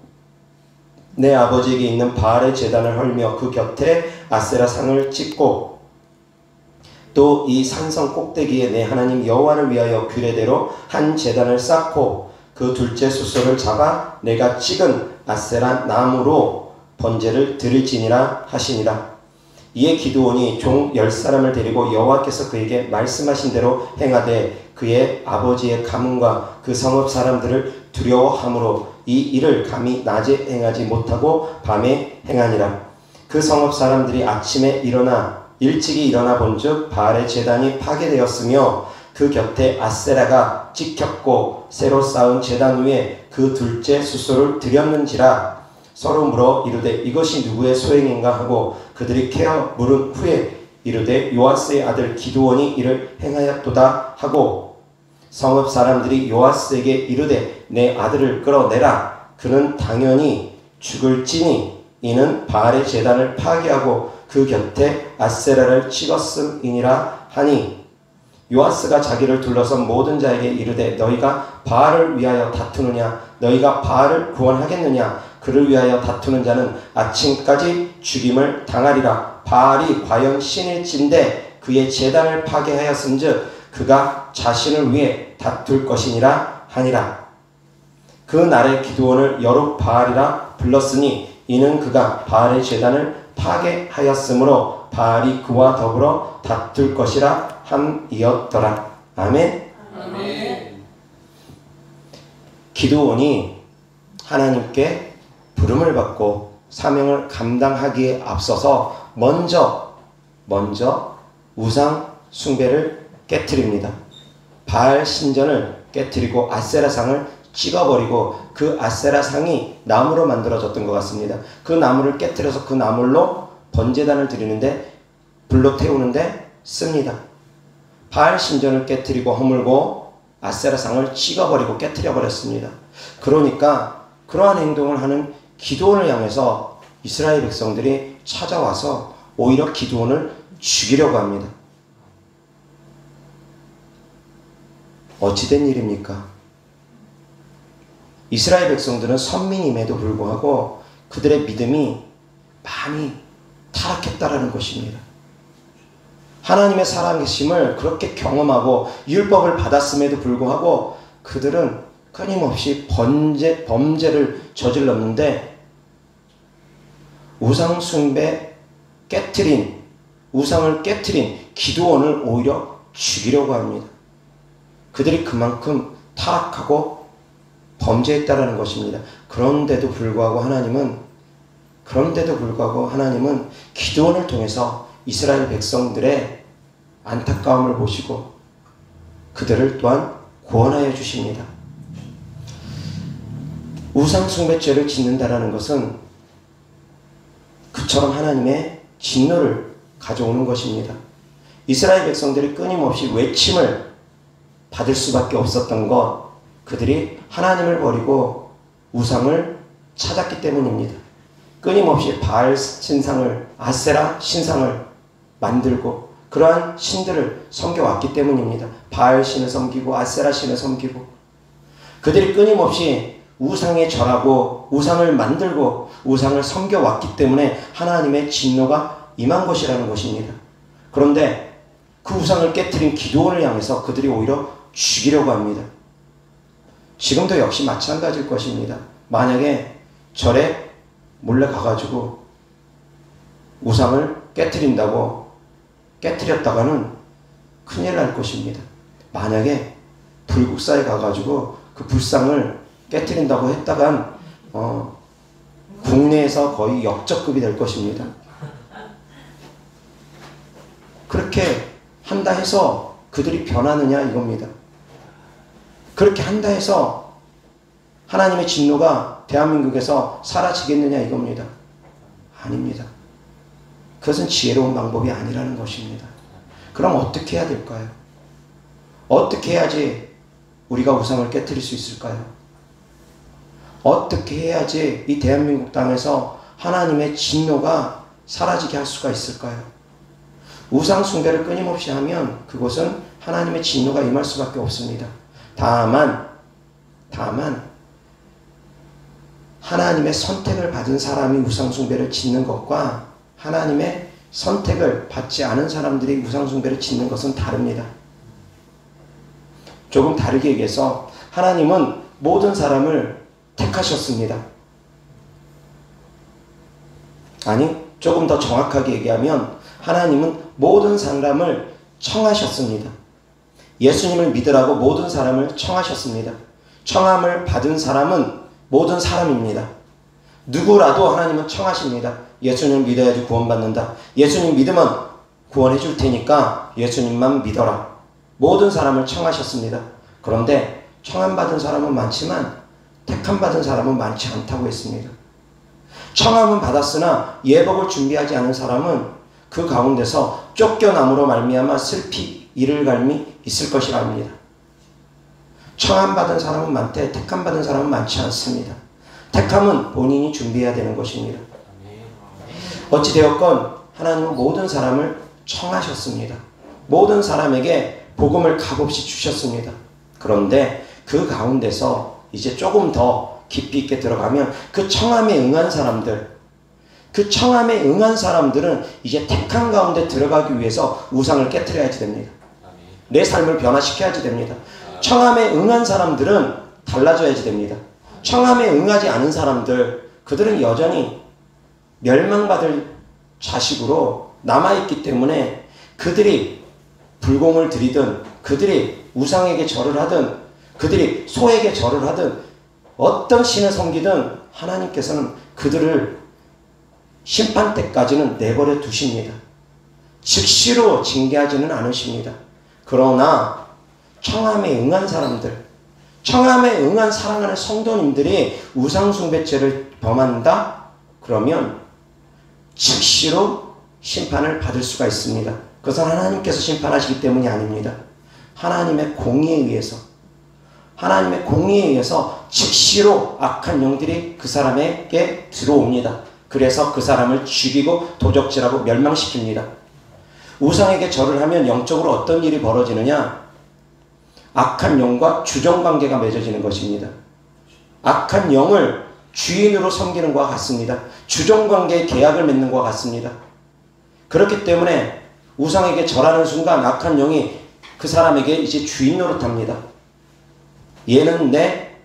내 아버지에게 있는 바알의 제단을 헐며 그 곁에 아세라 상을 찍고 또 이 산성 꼭대기에 내 하나님 여호와를 위하여 규례대로 한 제단을 쌓고 그 둘째 숫소를 잡아 내가 찍은 아세라 나무로 번제를 드릴지니라 하시니라. 이에 기드온이 종 10사람을 데리고 여호와께서 그에게 말씀하신 대로 행하되 그의 아버지의 가문과 그 성읍 사람들을 두려워함으로 이 일을 감히 낮에 행하지 못하고 밤에 행하니라. 그 성읍 사람들이 아침에 일찍이 일어나 본즉 바알의 제단이 파괴되었으며 그 곁에 아세라가 찍혔고 새로 쌓은 제단 위에 그 둘째 수소를 드렸는지라. 서로 물어 이르되 이것이 누구의 소행인가 하고 그들이 캐어 물은 후에 이르되 요아스의 아들 기드온이 이를 행하였도다 하고 성읍 사람들이 요아스에게 이르되 내 아들을 끌어내라. 그는 당연히 죽을지니 이는 바알의 제단을 파괴하고 그 곁에 아세라를 찍었음이니라 하니 요아스가 자기를 둘러선 모든 자에게 이르되 너희가 바알을 위하여 다투느냐 너희가 바알을 구원하겠느냐 그를 위하여 다투는 자는 아침까지 죽임을 당하리라. 바알이 과연 신일진데 그의 제단을 파괴하였은즉 그가 자신을 위해 다툴 것이니라 하니라. 그 날에 기드온을 여룹바알이라 불렀으니 이는 그가 바알의 제단을 파괴하였으므로 바알이 그와 더불어 다툴 것이라 함이었더라. 아멘. 아멘. 기드온이 하나님께 부름을 받고 사명을 감당하기에 앞서서 먼저 우상 숭배를 깨트립니다. 바알 신전을 깨트리고 아세라상을 찍어버리고 그 아세라상이 나무로 만들어졌던 것 같습니다. 그 나무를 깨트려서 그 나물로 번제단을 드리는데 불로 태우는데 씁니다. 바알 신전을 깨트리고 허물고 아세라상을 찍어버리고 깨트려 버렸습니다. 그러니까 그러한 행동을 하는 기드온을 향해서 이스라엘 백성들이 찾아와서 오히려 기드온을 죽이려고 합니다. 어찌된 일입니까? 이스라엘 백성들은 선민임에도 불구하고 그들의 믿음이 많이 타락했다라는 것입니다. 하나님의 살아계심을 그렇게 경험하고 율법을 받았음에도 불구하고 그들은 끊임없이 범죄를 저질렀는데 우상을 깨트린 기드온을 오히려 죽이려고 합니다. 그들이 그만큼 타락하고 범죄했다라는 것입니다. 그런데도 불구하고 하나님은 기드온을 통해서 이스라엘 백성들의 안타까움을 보시고 그들을 또한 구원하여 주십니다. 우상숭배죄를 짓는다라는 것은 그처럼 하나님의 진노를 가져오는 것입니다. 이스라엘 백성들이 끊임없이 외침을 받을 수밖에 없었던 것, 그들이 하나님을 버리고 우상을 찾았기 때문입니다. 끊임없이 바알 신상을, 아세라 신상을 만들고 그러한 신들을 섬겨왔기 때문입니다. 바알 신을 섬기고 아세라 신을 섬기고 그들이 끊임없이 우상에 절하고 우상을 만들고 우상을 섬겨왔기 때문에 하나님의 진노가 임한 것이라는 것입니다. 그런데 그 우상을 깨트린 기드온을 향해서 그들이 오히려 죽이려고 합니다. 지금도 역시 마찬가지일 것입니다. 만약에 절에 몰래 가가지고 우상을 깨트렸다가는 큰일 날 것입니다. 만약에 불국사에 가가지고 그 불상을 깨트린다고 했다간 국내에서 거의 역적급이 될 것입니다. 그렇게 한다 해서 그들이 변하느냐 이겁니다. 그렇게 한다 해서 하나님의 진노가 대한민국에서 사라지겠느냐 이겁니다. 아닙니다. 그것은 지혜로운 방법이 아니라는 것입니다. 그럼 어떻게 해야 될까요? 어떻게 해야지 우리가 우상을 깨트릴 수 있을까요? 어떻게 해야지 이 대한민국 땅에서 하나님의 진노가 사라지게 할 수가 있을까요? 우상 숭배를 끊임없이 하면 그곳은 하나님의 진노가 임할 수밖에 없습니다. 다만 하나님의 선택을 받은 사람이 우상 숭배를 짓는 것과 하나님의 선택을 받지 않은 사람들이 우상 숭배를 짓는 것은 다릅니다. 조금 다르게 얘기해서 하나님은 모든 사람을 택하셨습니다. 아니, 조금 더 정확하게 얘기하면 하나님은 모든 사람을 청하셨습니다. 예수님을 믿으라고 모든 사람을 청하셨습니다. 청함을 받은 사람은 모든 사람입니다. 누구라도 하나님은 청하십니다. 예수님을 믿어야지 구원받는다. 예수님 믿으면 구원해 줄 테니까 예수님만 믿어라. 모든 사람을 청하셨습니다. 그런데 청함받은 사람은 많지만 택함받은 사람은 많지 않다고 했습니다. 청함은 받았으나 예복을 준비하지 않은 사람은 그 가운데서 쫓겨남으로 말미암아 슬피 이를 갈미 있을 것이라 합니다. 청함받은 사람은 많되 택함받은 사람은 많지 않습니다. 택함은 본인이 준비해야 되는 것입니다. 어찌되었건 하나님은 모든 사람을 청하셨습니다. 모든 사람에게 복음을 값없이 주셨습니다. 그런데 그 가운데서 이제 조금 더 깊이 있게 들어가면 그 청함에 응한 사람들, 그 청함에 응한 사람들은 이제 택한 가운데 들어가기 위해서 우상을 깨트려야지 됩니다. 내 삶을 변화시켜야지 됩니다. 청함에 응한 사람들은 달라져야지 됩니다. 청함에 응하지 않은 사람들, 그들은 여전히 멸망받을 자식으로 남아있기 때문에 그들이 불공을 드리든 그들이 우상에게 절을 하든 그들이 소에게 절을 하든 어떤 신을 섬기든 하나님께서는 그들을 심판 때까지는 내버려 두십니다. 즉시로 징계하지는 않으십니다. 그러나 청함에 응한 사람들, 청함에 응한 사랑하는 성도님들이 우상숭배죄를 범한다? 그러면 즉시로 심판을 받을 수가 있습니다. 그것은 하나님께서 심판하시기 때문이 아닙니다. 하나님의 공의에 의해서 즉시로 악한 영들이 그 사람에게 들어옵니다. 그래서 그 사람을 죽이고 도적질하고 멸망시킵니다. 우상에게 절을 하면 영적으로 어떤 일이 벌어지느냐? 악한 영과 주정관계가 맺어지는 것입니다. 악한 영을 주인으로 섬기는 것과 같습니다. 주정관계의 계약을 맺는 것과 같습니다. 그렇기 때문에 우상에게 절하는 순간 악한 영이 그 사람에게 이제 주인 노릇합니다. 얘는 내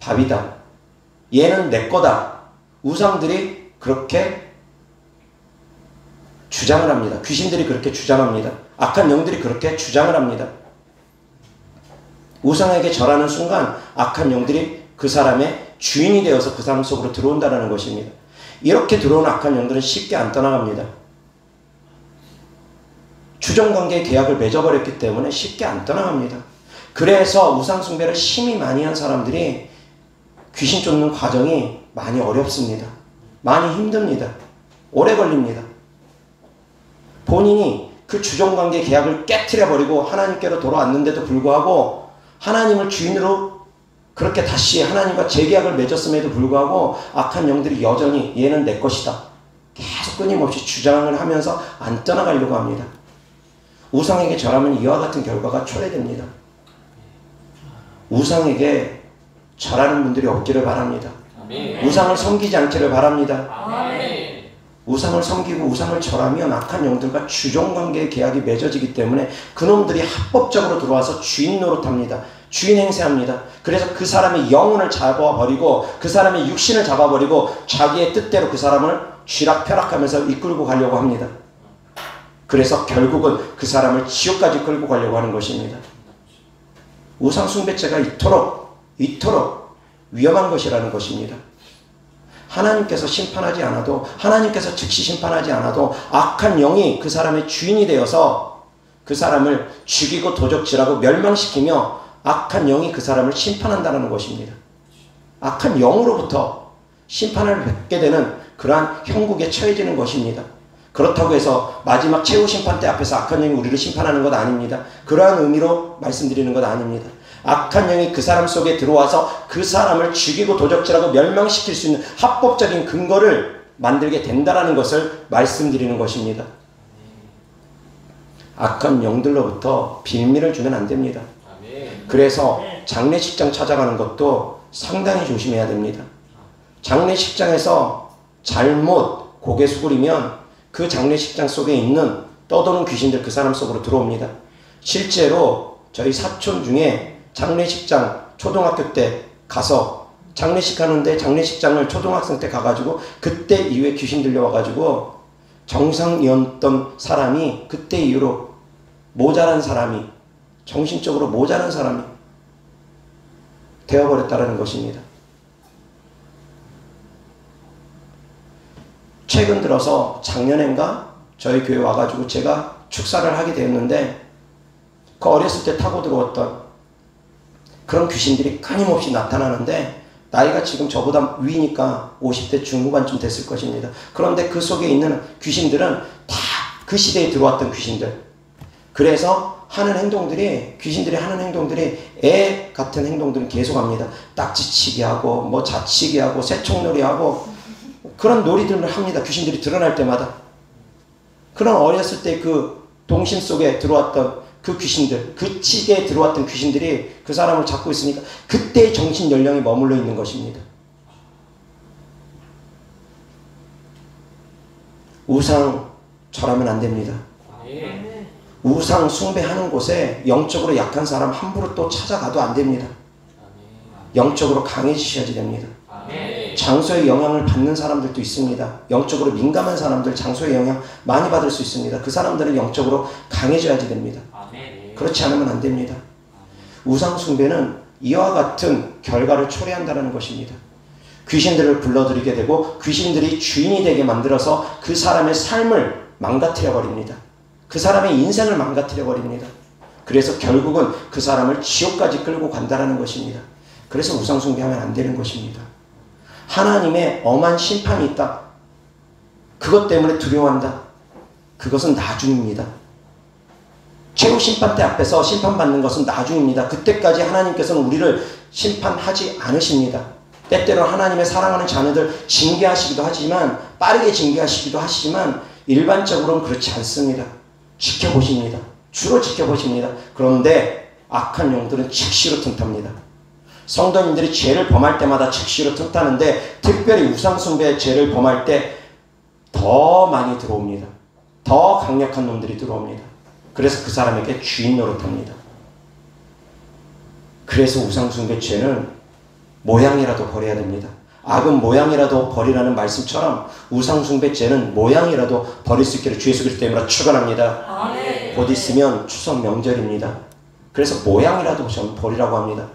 밥이다. 얘는 내 거다. 우상들이 그렇게 주장을 합니다. 귀신들이 그렇게 주장합니다. 악한 영들이 그렇게 주장을 합니다. 우상에게 절하는 순간 악한 영들이 그 사람의 주인이 되어서 그 사람 속으로 들어온다는 것입니다. 이렇게 들어온 악한 영들은 쉽게 안 떠나갑니다. 주정관계의 계약을 맺어버렸기 때문에 쉽게 안 떠나갑니다. 그래서 우상숭배를 심히 많이 한 사람들이 귀신 쫓는 과정이 많이 어렵습니다. 많이 힘듭니다. 오래 걸립니다. 본인이 그 주정관계 계약을 깨트려버리고 하나님께로 돌아왔는데도 불구하고 하나님을 주인으로 그렇게 다시 하나님과 재계약을 맺었음에도 불구하고 악한 영들이 여전히 얘는 내 것이다. 계속 끊임없이 주장을 하면서 안 떠나가려고 합니다. 우상에게 절하면 이와 같은 결과가 초래됩니다. 우상에게 절하는 분들이 없기를 바랍니다. 아멘. 우상을 섬기지 않기를 바랍니다. 아멘. 우상을 섬기고 우상을 절하면 악한 영들과 주종관계의 계약이 맺어지기 때문에 그놈들이 합법적으로 들어와서 주인 노릇합니다. 주인 행세합니다. 그래서 그 사람의 영혼을 잡아버리고 그 사람의 육신을 잡아버리고 자기의 뜻대로 그 사람을 쥐락펴락하면서 이끌고 가려고 합니다. 그래서 결국은 그 사람을 지옥까지 끌고 가려고 하는 것입니다. 우상숭배죄가 이토록 위험한 것이라는 것입니다. 하나님께서 심판하지 않아도, 하나님께서 즉시 심판하지 않아도 악한 영이 그 사람의 주인이 되어서 그 사람을 죽이고 도적질하고 멸망시키며 악한 영이 그 사람을 심판한다는 것입니다. 악한 영으로부터 심판을 받게 되는 그러한 형국에 처해지는 것입니다. 그렇다고 해서 마지막 최후 심판 때 앞에서 악한 영이 우리를 심판하는 것 아닙니다. 그러한 의미로 말씀드리는 것 아닙니다. 악한 영이 그 사람 속에 들어와서 그 사람을 죽이고 도적질하고 멸망시킬 수 있는 합법적인 근거를 만들게 된다는 것을 말씀드리는 것입니다. 악한 영들로부터 빌미를 주면 안 됩니다. 그래서 장례식장 찾아가는 것도 상당히 조심해야 됩니다. 장례식장에서 잘못 고개 숙이면 그 장례식장 속에 있는 떠도는 귀신들 그 사람 속으로 들어옵니다. 실제로 저희 사촌 중에 장례식장 초등학교 때 가서 장례식 하는데 장례식장을 초등학생 때 가가지고 그때 이후에 귀신 들려와가지고 정상이었던 사람이 그때 이후로 모자란 사람이, 정신적으로 모자란 사람이 되어버렸다는 것입니다. 최근 들어서 작년인가 저희 교회 와가지고 제가 축사를 하게 되었는데, 그 어렸을 때 타고 들어왔던 그런 귀신들이 끊임없이 나타나는데, 나이가 지금 저보다 위니까 50대 중후반쯤 됐을 것입니다. 그런데 그 속에 있는 귀신들은 다 그 시대에 들어왔던 귀신들. 그래서 하는 행동들이, 귀신들이 하는 행동들이 애 같은 행동들은 계속합니다. 딱지치기 하고 뭐 자치기 하고 새총놀이 하고 그런 놀이들을 합니다. 귀신들이 드러날 때마다. 그런 어렸을 때 그 동심 속에 들어왔던 그 귀신들, 그 시대에 들어왔던 귀신들이 그 사람을 잡고 있으니까 그때의 정신 연령이 머물러 있는 것입니다. 우상 절하면 안 됩니다. 우상 숭배하는 곳에 영적으로 약한 사람 함부로 또 찾아가도 안 됩니다. 영적으로 강해지셔야지 됩니다. 장소의 영향을 받는 사람들도 있습니다. 영적으로 민감한 사람들 장소의 영향 많이 받을 수 있습니다. 그 사람들은 영적으로 강해져야지 됩니다. 그렇지 않으면 안 됩니다. 우상 숭배는 이와 같은 결과를 초래한다는 것입니다. 귀신들을 불러들이게 되고 귀신들이 주인이 되게 만들어서 그 사람의 삶을 망가뜨려 버립니다. 그 사람의 인생을 망가뜨려 버립니다. 그래서 결국은 그 사람을 지옥까지 끌고 간다는 것입니다. 그래서 우상 숭배하면 안 되는 것입니다. 하나님의 엄한 심판이 있다. 그것 때문에 두려워한다. 그것은 나중입니다. 최후 심판대 앞에서 심판받는 것은 나중입니다. 그때까지 하나님께서는 우리를 심판하지 않으십니다. 때때로 하나님의 사랑하는 자녀들 징계하시기도 하지만, 빠르게 징계하시기도 하시지만 일반적으로는 그렇지 않습니다. 지켜보십니다. 주로 지켜보십니다. 그런데 악한 영들은 즉시로 틈탑니다. 성도님들이 죄를 범할 때마다 즉시로 틈타는데, 특별히 우상숭배의 죄를 범할 때 더 많이 들어옵니다. 더 강력한 놈들이 들어옵니다. 그래서 그 사람에게 주인 노릇합니다. 그래서 우상숭배 죄는 모양이라도 버려야 됩니다. 악은 모양이라도 버리라는 말씀처럼 우상숭배 죄는 모양이라도 버릴 수 있기를 주 예수 그리스도 이름으로 축원합니다. 곧 있으면 추석 명절입니다. 그래서 모양이라도 좀 버리라고 합니다.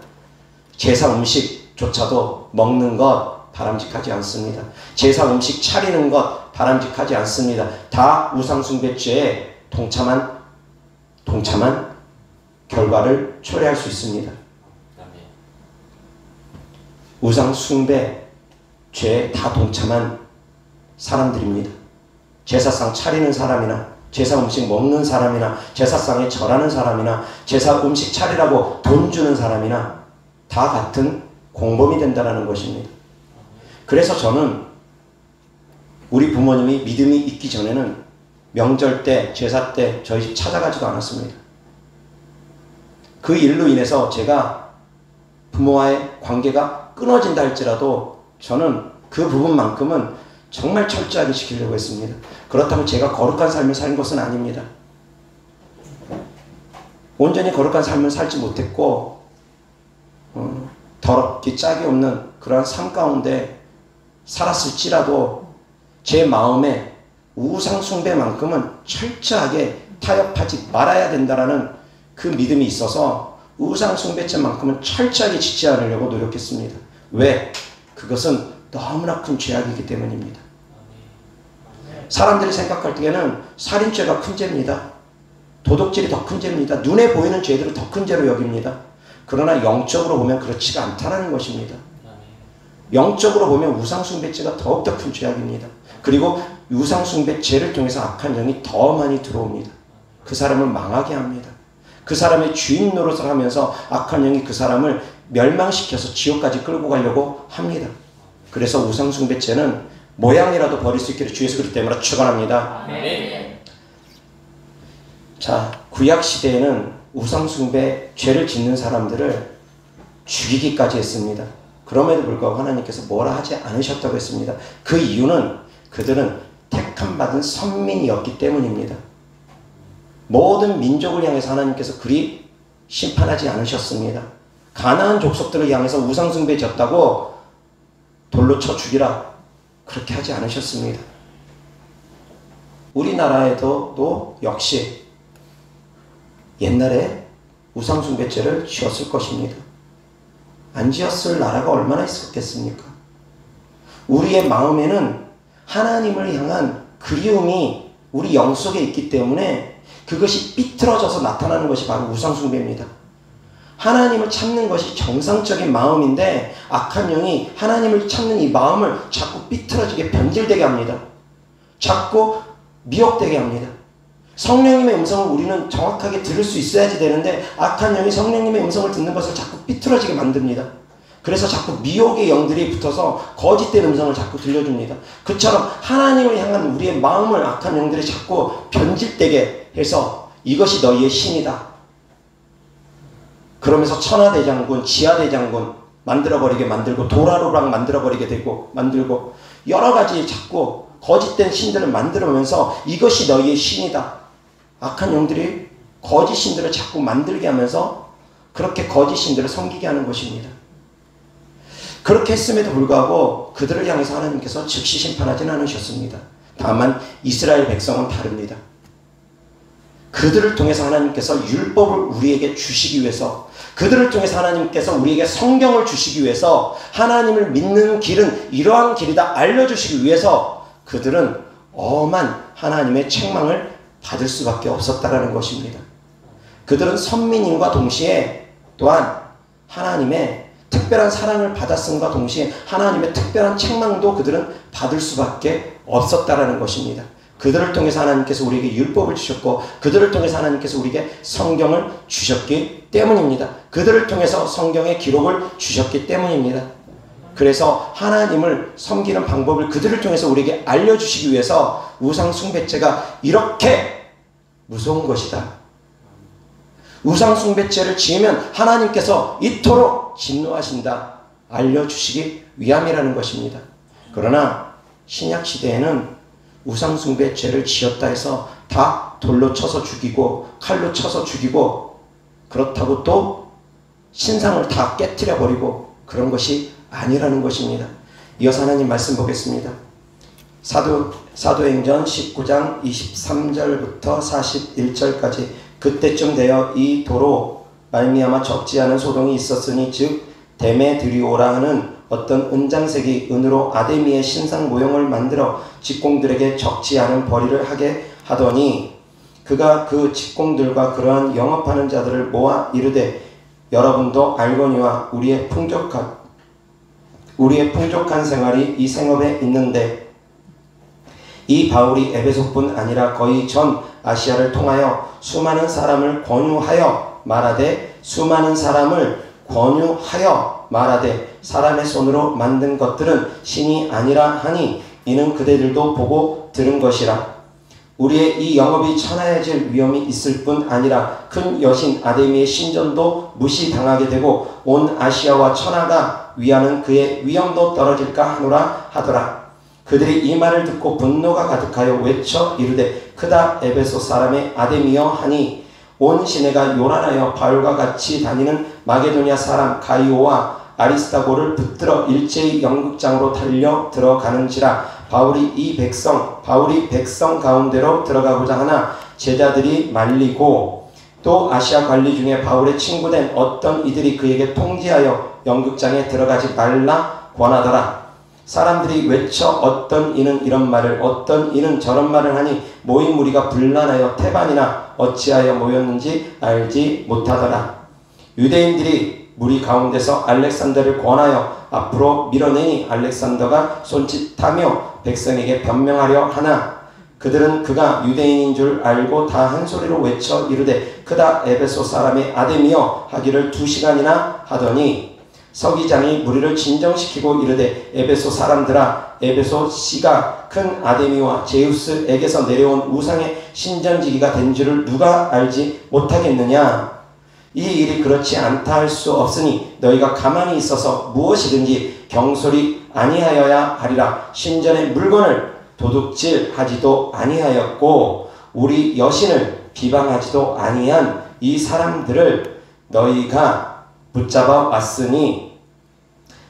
제사 음식조차도 먹는 것 바람직하지 않습니다. 제사 음식 차리는 것 바람직하지 않습니다. 다 우상숭배죄에 동참한 결과를 초래할 수 있습니다. 우상숭배 죄에 다 동참한 사람들입니다. 제사상 차리는 사람이나 제사 음식 먹는 사람이나 제사상에 절하는 사람이나 제사 음식 차리라고 돈 주는 사람이나 다 같은 공범이 된다는 것입니다. 그래서 저는 우리 부모님이 믿음이 있기 전에는 명절 때, 제사 때 저희 집 찾아가지도 않았습니다. 그 일로 인해서 제가 부모와의 관계가 끊어진다 할지라도 저는 그 부분만큼은 정말 철저하게 지키려고 했습니다. 그렇다고 제가 거룩한 삶을 산 것은 아닙니다. 온전히 거룩한 삶을 살지 못했고 더럽게 짝이 없는 그러한 삶 가운데 살았을지라도 제 마음에 우상숭배만큼은 철저하게 타협하지 말아야 된다라는 그 믿음이 있어서 우상숭배죄만큼은 철저하게 짓지 않으려고 노력했습니다. 왜? 그것은 너무나 큰 죄악이기 때문입니다. 사람들이 생각할 때에는 살인죄가 큰 죄입니다. 도둑질이 더 큰 죄입니다. 눈에 보이는 죄들을 더 큰 죄로 여깁니다. 그러나 영적으로 보면 그렇지가 않다는 것입니다. 영적으로 보면 우상숭배죄가 더욱더 큰 죄악입니다. 그리고 우상숭배죄를 통해서 악한 영이 더 많이 들어옵니다. 그 사람을 망하게 합니다. 그 사람의 주인 노릇을 하면서 악한 영이 그 사람을 멸망시켜서 지옥까지 끌고 가려고 합니다. 그래서 우상숭배죄는 모양이라도 버릴 수 있기를 주 예수 그리스도 이름으로 축원합니다. 자, 구약시대에는 우상숭배 죄를 짓는 사람들을 죽이기까지 했습니다. 그럼에도 불구하고 하나님께서 뭐라 하지 않으셨다고 했습니다. 그 이유는 그들은 택함받은 선민이었기 때문입니다. 모든 민족을 향해서 하나님께서 그리 심판하지 않으셨습니다. 가나안 족속들을 향해서 우상숭배 졌다고 돌로 쳐 죽이라 그렇게 하지 않으셨습니다. 우리나라에도 역시 옛날에 우상숭배죄를 지었을 것입니다. 안 지었을 나라가 얼마나 있었겠습니까? 우리의 마음에는 하나님을 향한 그리움이 우리 영 속에 있기 때문에 그것이 삐뚤어져서 나타나는 것이 바로 우상숭배입니다. 하나님을 찾는 것이 정상적인 마음인데 악한 영이 하나님을 찾는 이 마음을 자꾸 삐뚤어지게 변질되게 합니다. 자꾸 미혹되게 합니다. 성령님의 음성을 우리는 정확하게 들을 수 있어야지 되는데 악한 영이 성령님의 음성을 듣는 것을 자꾸 삐뚤어지게 만듭니다. 그래서 자꾸 미혹의 영들이 붙어서 거짓된 음성을 자꾸 들려줍니다. 그처럼 하나님을 향한 우리의 마음을 악한 영들이 자꾸 변질되게 해서 이것이 너희의 신이다. 그러면서 천하대장군, 지하대장군 만들어버리게 만들고 도라로랑 만들어버리게 되고 만들고 여러 가지 자꾸 거짓된 신들을 만들어면서 이것이 너희의 신이다. 악한 영들이 거짓 신들을 자꾸 만들게 하면서 그렇게 거짓 신들을 섬기게 하는 것입니다. 그렇게 했음에도 불구하고 그들을 향해서 하나님께서 즉시 심판하지는 않으셨습니다. 다만 이스라엘 백성은 다릅니다. 그들을 통해서 하나님께서 율법을 우리에게 주시기 위해서, 그들을 통해서 하나님께서 우리에게 성경을 주시기 위해서, 하나님을 믿는 길은 이러한 길이다 알려주시기 위해서 그들은 엄한 하나님의 책망을 받을 수밖에 없었다라는 것입니다. 그들은 선민임과 동시에 또한 하나님의 특별한 사랑을 받았음과 동시에 하나님의 특별한 책망도 그들은 받을 수밖에 없었다라는 것입니다. 그들을 통해서 하나님께서 우리에게 율법을 주셨고 그들을 통해서 하나님께서 우리에게 성경을 주셨기 때문입니다. 그들을 통해서 성경의 기록을 주셨기 때문입니다. 그래서 하나님을 섬기는 방법을 그들을 통해서 우리에게 알려주시기 위해서 우상 숭배죄가 이렇게 무서운 것이다. 우상 숭배죄를 지으면 하나님께서 이토록 진노하신다. 알려주시기 위함이라는 것입니다. 그러나 신약 시대에는 우상 숭배죄를 지었다 해서 다 돌로 쳐서 죽이고 칼로 쳐서 죽이고 그렇다고 또 신상을 다 깨트려 버리고 그런 것이 아니라는 것입니다. 이어서 하나님 말씀 보겠습니다. 사도행전 19장 23절부터 41절까지 그때쯤 되어 이 도로 말미암아 적지 않은 소동이 있었으니 즉 데메드리오라 하는 어떤 은장색이 은으로 아데미의 신상 모형을 만들어 직공들에게 적지 않은 벌이를 하게 하더니 그가 그 직공들과 그러한 영업하는 자들을 모아 이르되 여러분도 알거니와 우리의 풍족한 생활이 이 생업에 있는데 이 바울이 에베소뿐 아니라 거의 전 아시아를 통하여 수많은 사람을 권유하여 말하되 사람의 손으로 만든 것들은 신이 아니라 하니 이는 그대들도 보고 들은 것이라. 우리의 이 영업이 천하해질 위험이 있을 뿐 아니라 큰 여신 아데미의 신전도 무시당하게 되고 온 아시아와 천하가 위하는 그의 위엄도 떨어질까 하노라 하더라. 그들이 이 말을 듣고 분노가 가득하여 외쳐 이르되 크다 에베소 사람의 아데미여 하니 온 시내가 요란하여 바울과 같이 다니는 마게도냐 사람 가이오와 아리스타고를 붙들어 일제히 연극장으로 달려 들어가는지라. 바울이 백성 가운데로 들어가고자 하나 제자들이 말리고 또 아시아 관리 중에 바울의 친구된 어떤 이들이 그에게 통지하여 연극장에 들어가지 말라 권하더라. 사람들이 외쳐 어떤 이는 이런 말을 어떤 이는 저런 말을 하니 모인 무리가 분란하여 태반이나 어찌하여 모였는지 알지 못하더라. 유대인들이 무리 가운데서 알렉산더를 권하여 앞으로 밀어내니 알렉산더가 손짓하며 백성에게 변명하려 하나 그들은 그가 유대인인 줄 알고 다 한 소리로 외쳐 이르되 크다 에베소 사람의 아데미여 하기를 2시간이나 하더니 서기장이 무리를 진정시키고 이르되 에베소 사람들아 에베소 씨가 큰 아데미와 제우스에게서 내려온 우상의 신전지기가 된 줄을 누가 알지 못하겠느냐. 이 일이 그렇지 않다 할 수 없으니 너희가 가만히 있어서 무엇이든지 경솔이 아니하여야 하리라. 신전의 물건을 도둑질하지도 아니하였고 우리 여신을 비방하지도 아니한 이 사람들을 너희가 붙잡아 왔으니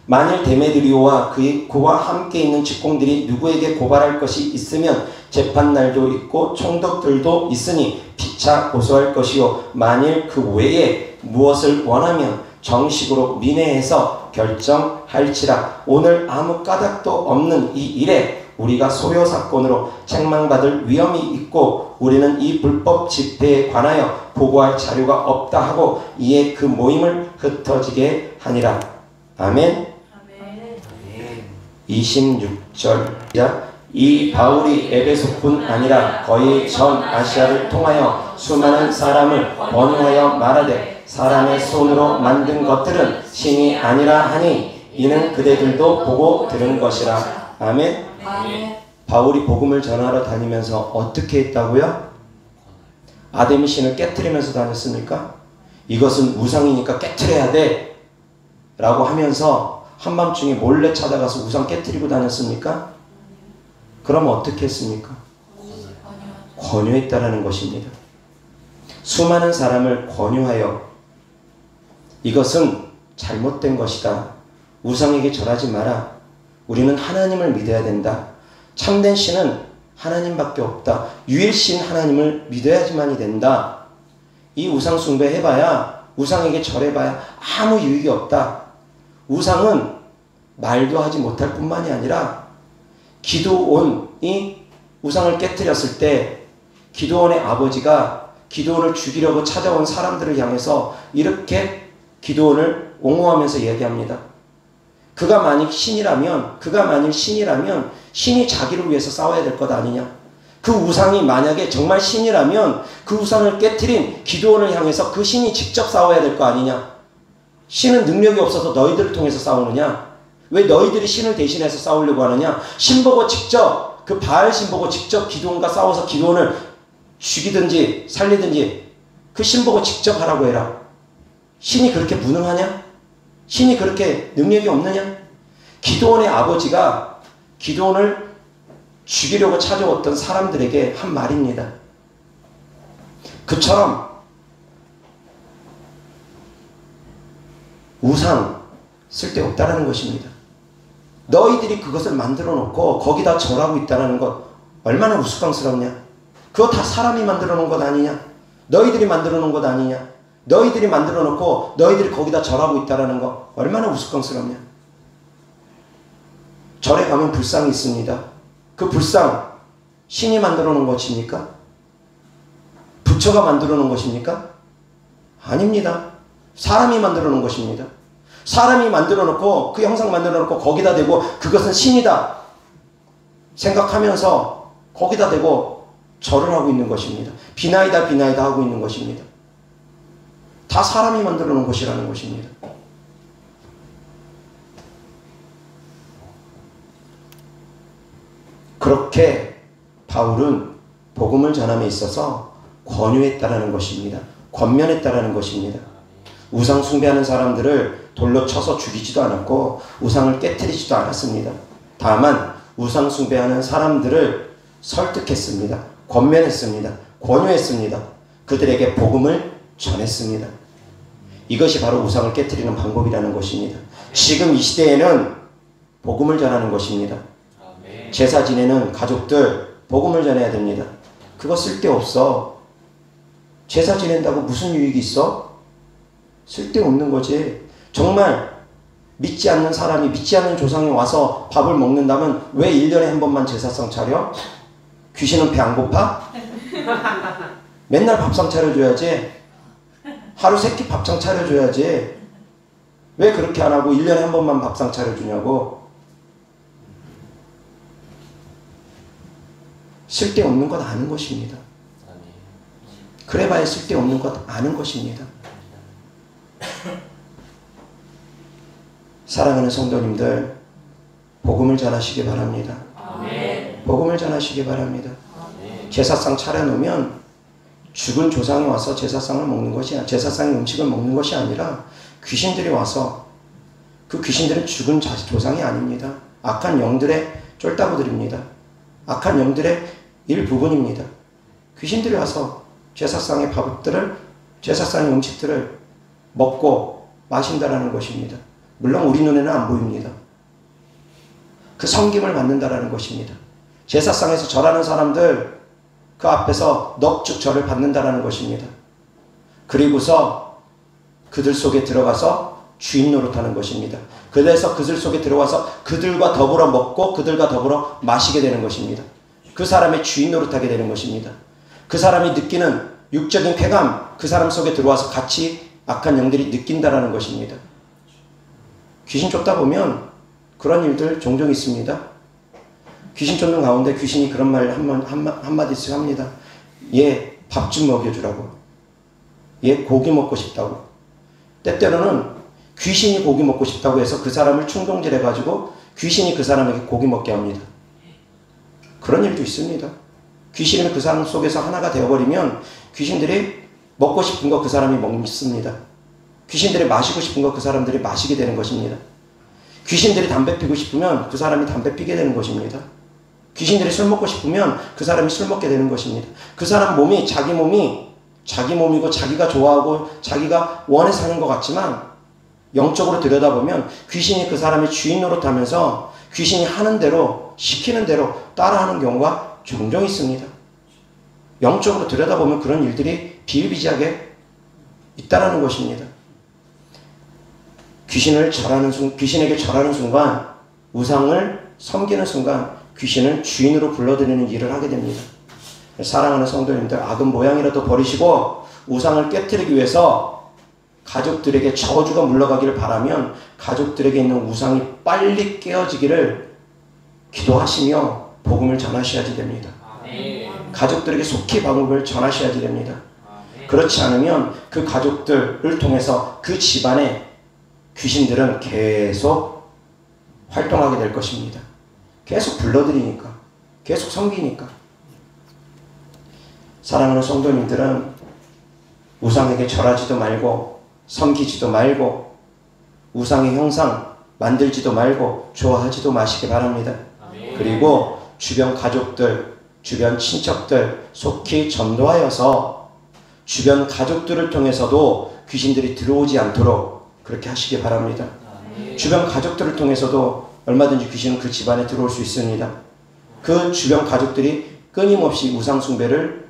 만일 데메드리오와 그와 함께 있는 직공들이 누구에게 고발할 것이 있으면 재판날도 있고 총독들도 있으니 피차 고소할 것이요 만일 그 외에 무엇을 원하면 정식으로 민회에서 결정할지라. 오늘 아무 까닭도 없는 이 일에 우리가 소요 사건으로 책망받을 위험이 있고 우리는 이 불법 집회에 관하여 보고할 자료가 없다 하고 이에 그 모임을 흩어지게 하니라. 아멘. 26절. 이 바울이 에베소뿐 아니라 거의 전 아시아를 통하여 수많은 사람을 권유하여 말하되 사람의 손으로 만든 것들은 신이 아니라 하니 이는 그대들도 보고 들은 것이라. 아멘. 바울이 복음을 전하러 다니면서 어떻게 했다고요? 아데미 신을 깨트리면서 다녔습니까? 이것은 우상이니까 깨트려야 돼 라고 하면서 한밤중에 몰래 찾아가서 우상 깨트리고 다녔습니까? 그럼 어떻게 했습니까? 권유했다라는 것입니다. 수많은 사람을 권유하여 이것은 잘못된 것이다. 우상에게 절하지 마라. 우리는 하나님을 믿어야 된다. 참된 신은 하나님밖에 없다. 유일신 하나님을 믿어야지만이 된다. 이 우상 숭배해봐야, 우상에게 절해봐야 아무 유익이 없다. 우상은 말도 하지 못할 뿐만이 아니라 기드온이 우상을 깨뜨렸을 때 기드온의 아버지가 기드온을 죽이려고 찾아온 사람들을 향해서 이렇게 기드온을 옹호하면서 얘기합니다. 그가 만일 신이라면 신이 자기를 위해서 싸워야 될 것 아니냐. 그 우상이 만약에 정말 신이라면 그 우상을 깨트린 기드온을 향해서 그 신이 직접 싸워야 될 거 아니냐. 신은 능력이 없어서 너희들을 통해서 싸우느냐? 왜 너희들이 신을 대신해서 싸우려고 하느냐? 신 보고 직접, 그 바알 신 보고 직접 기드온과 싸워서 기드온을 죽이든지 살리든지 그 신 보고 직접 하라고 해라. 신이 그렇게 무능하냐? 신이 그렇게 능력이 없느냐? 기드온의 아버지가 기드온을 죽이려고 찾아왔던 사람들에게 한 말입니다. 그처럼 우상 쓸데없다라는 것입니다. 너희들이 그것을 만들어 놓고 거기다 절하고 있다는 것 얼마나 우스꽝스럽냐. 그거 다 사람이 만들어 놓은 것 아니냐. 너희들이 만들어 놓은 것 아니냐. 너희들이 만들어 놓고 너희들이 거기다 절하고 있다는 거 얼마나 우스꽝스럽냐. 절에 가면 불상이 있습니다. 그 불상 신이 만들어 놓은 것입니까? 부처가 만들어 놓은 것입니까? 아닙니다. 사람이 만들어 놓은 것입니다. 사람이 만들어 놓고 그 형상 만들어 놓고 거기다 대고 그것은 신이다 생각하면서 거기다 대고 절을 하고 있는 것입니다. 비나이다 비나이다 하고 있는 것입니다. 다 사람이 만들어 놓은 것이라는 것입니다. 그렇게 바울은 복음을 전함에 있어서 권유했다라는 것입니다. 권면했다라는 것입니다. 우상 숭배하는 사람들을 돌로 쳐서 죽이지도 않았고 우상을 깨트리지도 않았습니다. 다만 우상 숭배하는 사람들을 설득했습니다. 권면했습니다. 권유했습니다. 그들에게 복음을 전했습니다. 이것이 바로 우상을 깨트리는 방법이라는 것입니다. 지금 이 시대에는 복음을 전하는 것입니다. 제사 지내는 가족들 복음을 전해야 됩니다. 그거 쓸데없어. 제사 지낸다고 무슨 유익이 있어? 쓸데없는 거지. 정말 믿지 않는 사람이 믿지 않는 조상이 와서 밥을 먹는다면 왜 1년에 한 번만 제사상 차려? 귀신은 배 안 고파? 맨날 밥상 차려줘야지. 하루 3끼 밥상 차려줘야지. 왜 그렇게 안 하고 1년에 한 번만 밥상 차려주냐고. 쓸데없는 것 아는 것입니다. 그래봐야 쓸데없는 것 아는 것입니다. 사랑하는 성도님들, 복음을 전하시기 바랍니다. 아멘. 복음을 전하시기 바랍니다. 제사상 차려놓으면 죽은 조상이 와서 제사상을 먹는 것이, 제사상의 음식을 먹는 것이 아니라 귀신들이 와서, 그 귀신들은 죽은 조상이 아닙니다. 악한 영들의 쫄따구들입니다. 악한 영들의 일부분입니다. 귀신들이 와서 제사상의 밥들을, 제사상의 음식들을 먹고 마신다라는 것입니다. 물론 우리 눈에는 안 보입니다. 그 섬김을 받는다라는 것입니다. 제사상에서 절하는 사람들 그 앞에서 넋죽 절을 받는다라는 것입니다. 그리고서 그들 속에 들어가서 주인 노릇하는 것입니다. 그래서 그들 속에 들어와서 그들과 더불어 먹고 그들과 더불어 마시게 되는 것입니다. 그 사람의 주인 노릇하게 되는 것입니다. 그 사람이 느끼는 육적인 쾌감, 그 사람 속에 들어와서 같이 악한 영들이 느낀다라는 것입니다. 귀신 쫓다 보면 그런 일들 종종 있습니다. 귀신 쫓는 가운데 귀신이 그런 말 한마디씩 합니다. 얘 밥 좀 먹여주라고. 얘 고기 먹고 싶다고. 때때로는 귀신이 고기 먹고 싶다고 해서 그 사람을 충동질해가지고 귀신이 그 사람에게 고기 먹게 합니다. 그런 일도 있습니다. 귀신이 그 사람 속에서 하나가 되어버리면 귀신들이 먹고 싶은 거 그 사람이 먹습니다. 귀신들이 마시고 싶은 거 그 사람들이 마시게 되는 것입니다. 귀신들이 담배 피고 싶으면 그 사람이 담배 피게 되는 것입니다. 귀신들이 술 먹고 싶으면 그 사람이 술 먹게 되는 것입니다. 그 사람 몸이 자기 몸이고 자기가 좋아하고 자기가 원해서 사는 것 같지만 영적으로 들여다보면 귀신이 그 사람의 주인 노릇하면서 귀신이 하는 대로 시키는 대로 따라하는 경우가 종종 있습니다. 영적으로 들여다보면 그런 일들이 비일비재하게 있다라는 것입니다. 귀신에게 절하는 순간, 우상을 섬기는 순간 귀신을 주인으로 불러들이는 일을 하게 됩니다. 사랑하는 성도님들, 악은 모양이라도 버리시고 우상을 깨트리기 위해서 가족들에게 저주가 물러가기를 바라면 가족들에게 있는 우상이 빨리 깨어지기를 기도하시며 복음을 전하셔야지 됩니다. 가족들에게 속히 복음을 전하셔야지 됩니다. 그렇지 않으면 그 가족들을 통해서 그 집안에 귀신들은 계속 활동하게 될 것입니다. 계속 불러들이니까, 계속 섬기니까. 사랑하는 성도님들은 우상에게 절하지도 말고 섬기지도 말고 우상의 형상 만들지도 말고 좋아하지도 마시기 바랍니다. 그리고 주변 가족들, 주변 친척들 속히 전도하여서 주변 가족들을 통해서도 귀신들이 들어오지 않도록 그렇게 하시기 바랍니다. 주변 가족들을 통해서도 얼마든지 귀신은 그 집안에 들어올 수 있습니다. 그 주변 가족들이 끊임없이 우상 숭배를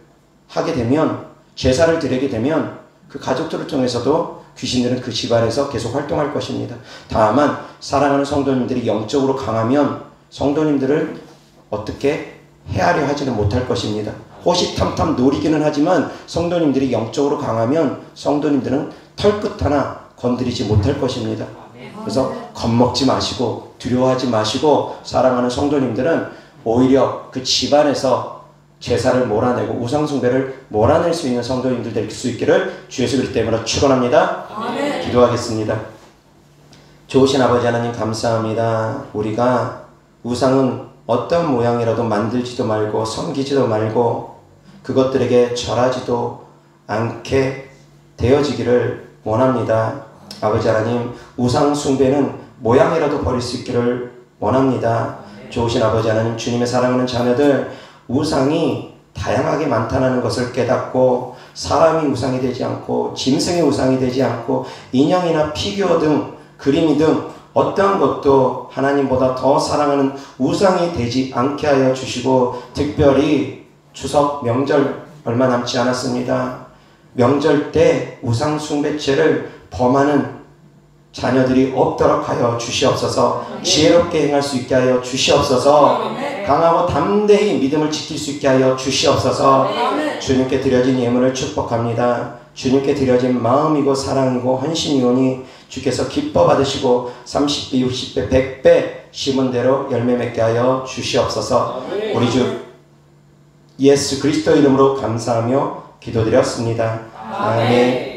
하게 되면, 제사를 드리게 되면 그 가족들을 통해서도 귀신들은 그 집안에서 계속 활동할 것입니다. 다만 사랑하는 성도님들이 영적으로 강하면 성도님들을 어떻게 헤아려 하지는 못할 것입니다. 호시탐탐 노리기는 하지만 성도님들이 영적으로 강하면 성도님들은 털끝 하나 건드리지 못할 것입니다. 그래서 겁먹지 마시고 두려워하지 마시고 사랑하는 성도님들은 오히려 그 집안에서 제사를 몰아내고 우상숭배를 몰아낼 수 있는 성도님들 될 수 있기를 주 예수 그리스도 이름으로 축원합니다. 기도하겠습니다. 좋으신 아버지 하나님 감사합니다. 우리가 우상은 어떤 모양이라도 만들지도 말고 섬기지도 말고 그것들에게 절하지도 않게 되어지기를 원합니다. 아버지 하나님, 우상 숭배는 모양이라도 버릴 수 있기를 원합니다. 좋으신 아버지 하나님, 주님의 사랑하는 자녀들, 우상이 다양하게 많다는 것을 깨닫고 사람이 우상이 되지 않고 짐승이 우상이 되지 않고 인형이나 피규어 등 그림이 등 어떠한 것도 하나님보다 더 사랑하는 우상이 되지 않게 하여 주시고, 특별히 추석 명절 얼마 남지 않았습니다. 명절 때 우상 숭배죄를 범하는 자녀들이 없도록 하여 주시옵소서. 지혜롭게 행할 수 있게 하여 주시옵소서. 강하고 담대히 믿음을 지킬 수 있게 하여 주시옵소서. 주님께 드려진 예물을 축복합니다. 주님께 드려진 마음이고 사랑이고 헌신이오니 주께서 기뻐 받으시고 30배, 60배, 100배 심은 대로 열매 맺게 하여 주시옵소서. 우리 주 예수 그리스도 이름으로 감사하며 기도드렸습니다. 아멘.